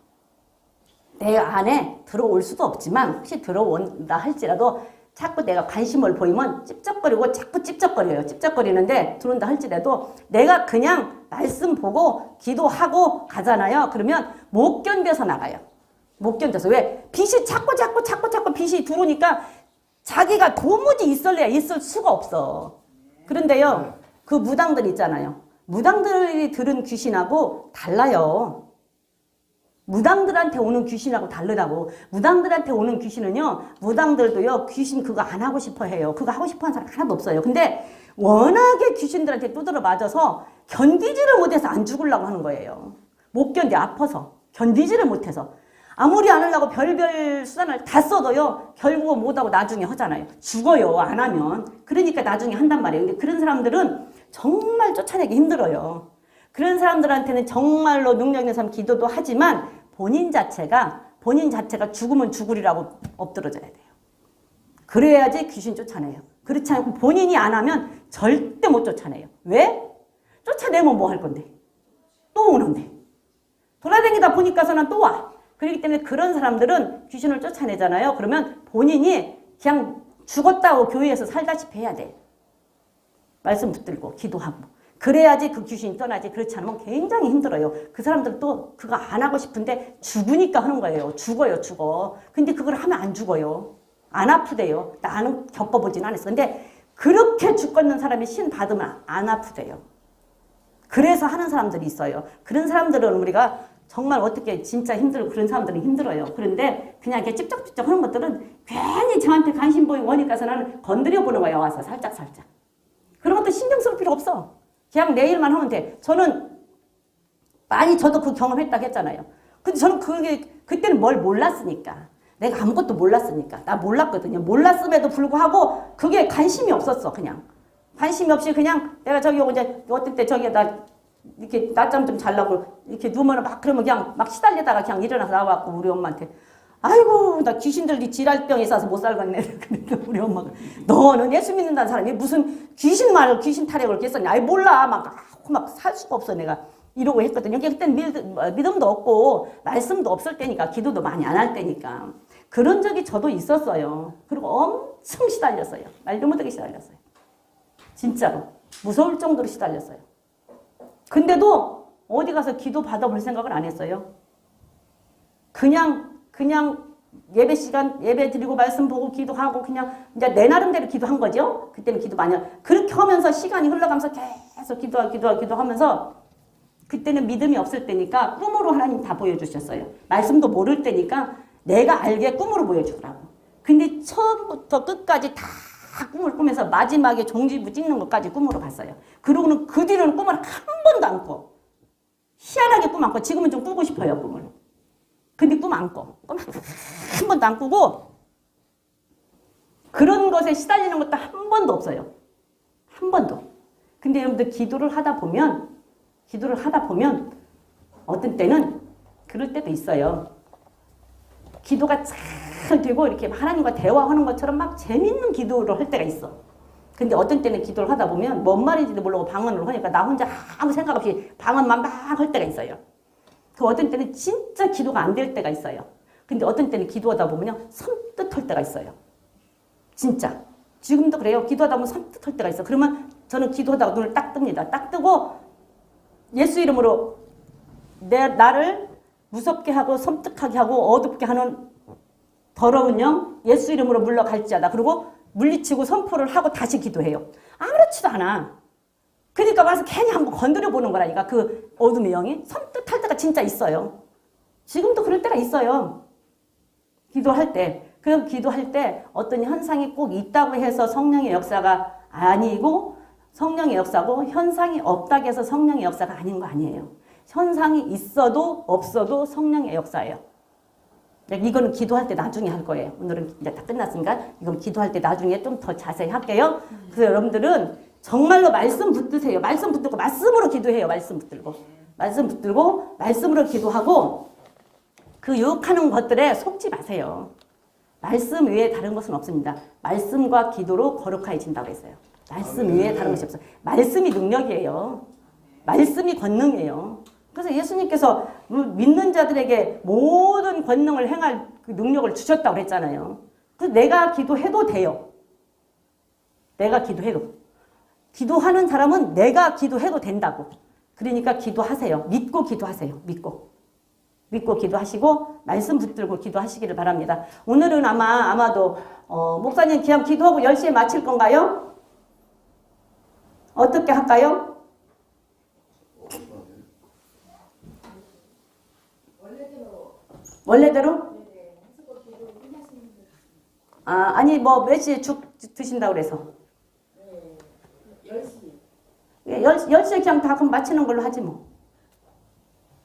내 안에 들어올 수도 없지만 혹시 들어온다 할지라도 자꾸 내가 관심을 보이면 찝쩍거리고 자꾸 찝쩍거려요. 찝쩍거리는데 들어온다 할지라도 내가 그냥 말씀 보고 기도하고 가잖아요. 그러면 못 견뎌서 나가요. 못 견뎌서. 왜? 빛이 자꾸 빛이 들어오니까 자기가 도무지 있을 수가 없어. 그런데요. 그 무당들 있잖아요. 무당들이 들은 귀신하고 달라요. 무당들한테 오는 귀신하고 다르다고. 무당들한테 오는 귀신은요. 무당들도요. 귀신 그거 안 하고 싶어 해요. 그거 하고 싶어 하는 사람 하나도 없어요. 근데 워낙에 귀신들한테 두드려 맞아서 견디지를 못해서 안 죽으려고 하는 거예요. 못 견뎌. 아파서. 견디지를 못해서. 아무리 안 하려고 별별 수단을 다 써도요. 결국은 못하고 나중에 하잖아요. 죽어요. 안 하면. 그러니까 나중에 한단 말이에요. 근데 그런 사람들은 정말 쫓아내기 힘들어요. 그런 사람들한테는 정말로 능력 있는 사람 기도도 하지만 본인 자체가 죽으면 죽으리라고 엎드러져야 돼요. 그래야지 귀신 쫓아내요. 그렇지 않고 본인이 안 하면 절대 못 쫓아내요. 왜? 쫓아내면 뭐 할 건데? 또 오는데. 돌아다니다 보니까서는 또 와. 그렇기 때문에 그런 사람들은 귀신을 쫓아내잖아요. 그러면 본인이 그냥 죽었다고 교회에서 살다시피 해야 돼. 말씀 붙들고 기도하고. 그래야지 그 귀신이 떠나지. 그렇지 않으면 굉장히 힘들어요. 그 사람들 또 그거 안 하고 싶은데 죽으니까 하는 거예요. 죽어. 근데 그걸 하면 안 죽어요. 안 아프대요. 나는 겪어보진 않았어. 근데 그렇게 죽겠는 사람이 신 받으면 안 아프대요. 그래서 하는 사람들이 있어요. 그런 사람들은 우리가 정말 어떻게 진짜 힘들고 그런 사람들은 힘들어요. 그런데 그냥 이렇게 찝쩍찝쩍 하는 것들은 괜히 저한테 관심 보이고 오니까서는 건드려 보는 거예요. 와서 살짝살짝. 그런 것도 신경 쓸 필요 없어. 그냥 내 일만 하면 돼. 저는 많이 저도 그 경험했다고 했잖아요. 근데 저는 그때는 뭘 몰랐으니까. 내가 아무것도 몰랐으니까. 나 몰랐거든요. 몰랐음에도 불구하고 그게 관심이 없었어. 그냥. 관심이 없이 그냥 내가 저기 이제 어떤 때 저기 나 이렇게 낮잠 좀 자려고 이렇게 누우면 막 그러면 그냥 막 시달리다가 그냥 일어나서 나와갖고 우리 엄마한테 아이고 나 귀신들이 지랄병이 있어서 못 살겠네. 근데 우리 엄마가 너는 예수 믿는다는 사람이 무슨 귀신 타령을 했었냐. 아이 몰라. 막 살 수가 없어 내가. 이러고 했거든요. 그때는 믿음도 없고 말씀도 없을 때니까 기도도 많이 안 할 때니까 그런 적이 저도 있었어요. 그리고 엄청 시달렸어요. 말도 못하게 시달렸어요. 진짜로 무서울 정도로 시달렸어요. 근데도 어디 가서 기도 받아볼 생각을 안 했어요. 그냥 예배 시간 예배 드리고 말씀 보고 기도하고 그냥 이제 내 나름대로 기도한 거죠. 그때는 기도 많이 그렇게 하면서 시간이 흘러가면서 계속 기도하면서 그때는 믿음이 없을 때니까 꿈으로 하나님 다 보여주셨어요. 말씀도 모를 때니까 내가 알게 꿈으로 보여주더라고. 근데 처음부터 끝까지 다 꿈을 꾸면서 마지막에 종지부 찍는 것까지 꿈으로 봤어요. 그러고는 그 뒤로는 꿈을 한 번도 안 꿔. 희한하게 꿈 안 꿔. 지금은 좀 꾸고 싶어요, 꿈을. 근데 꿈 안 꿔. 꿈 한 번도 안 꾸고 그런 것에 시달리는 것도 한 번도 없어요. 한 번도. 근데 여러분들 기도를 하다 보면 어떤 때는 그럴 때도 있어요. 기도가 잘 되고 이렇게 하나님과 대화하는 것처럼 막 재밌는 기도를 할 때가 있어. 근데 어떤 때는 기도를 하다 보면 뭔 말인지도 모르고 방언을 하니까 나 혼자 아무 생각 없이 방언만 막 할 때가 있어요. 그 어떤 때는 진짜 기도가 안 될 때가 있어요. 근데 어떤 때는 기도하다 보면 섬뜩할 때가 있어요. 진짜. 지금도 그래요. 기도하다 보면 섬뜩할 때가 있어. 그러면 저는 기도하다가 눈을 딱 뜹니다. 딱 뜨고 예수 이름으로 나를 무섭게 하고 섬뜩하게 하고 어둡게 하는 더러운 영 예수 이름으로 물러갈지어다. 그리고 물리치고 선포를 하고 다시 기도해요. 아무렇지도 않아. 그러니까 와서 괜히 한번 건드려 보는 거라니까. 그 어둠의 영이 섬뜩할 때가 진짜 있어요. 지금도 그럴 때가 있어요. 기도할 때. 그 기도할 때 어떤 현상이 꼭 있다고 해서 성령의 역사가 아니고 성령의 역사고 현상이 없다고 해서 성령의 역사가 아닌 거 아니에요. 현상이 있어도 없어도 성령의 역사예요. 이거는 기도할 때 나중에 할 거예요. 오늘은 이제 다 끝났으니까 이건 기도할 때 나중에 좀 더 자세히 할게요. 그래서 여러분들은 정말로 말씀 붙드세요. 말씀 붙들고 말씀으로 기도해요. 말씀 붙들고 말씀으로 기도하고 그 유혹하는 것들에 속지 마세요. 말씀 외에 다른 것은 없습니다. 말씀과 기도로 거룩해진다고 했어요. 말씀 외에 다른 것이 없어요. 말씀이 능력이에요. 말씀이 권능이에요. 그래서 예수님께서 믿는 자들에게 모든 권능을 행할 그 능력을 주셨다고 그랬잖아요. 그래서 내가 기도해도 돼요. 내가 기도해도. 기도하는 사람은 내가 기도해도 된다고. 그러니까 기도하세요. 믿고 기도하세요. 믿고 기도하시고 말씀 붙들고 기도하시기를 바랍니다. 오늘은 아마도 목사님 그냥 기도하고 10시에 마칠 건가요? 어떻게 할까요? 원래대로? 아니 뭐 몇 시에 죽 드신다고 그래서? 10시. 10시에 그냥 다 그럼 마치는 걸로 하지 뭐.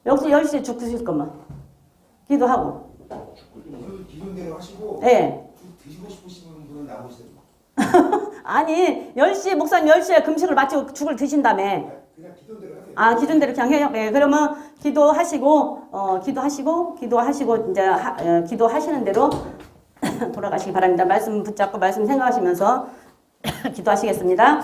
역시 10시에 죽 드실 거면 기도하고. 그 기존대로 하시고 네. 죽 드시고 싶으신 분은 나오세요. 아니 10시에 목사님 10시에 금식을 마치고 죽을 드신다며. 그냥 기존대로 하세요. 기존대로 그냥 해요. 네, 그러면 기도하시고 이제 기도하시는 대로 돌아가시기 바랍니다. 말씀 붙잡고 말씀 생각하시면서 기도하시겠습니다.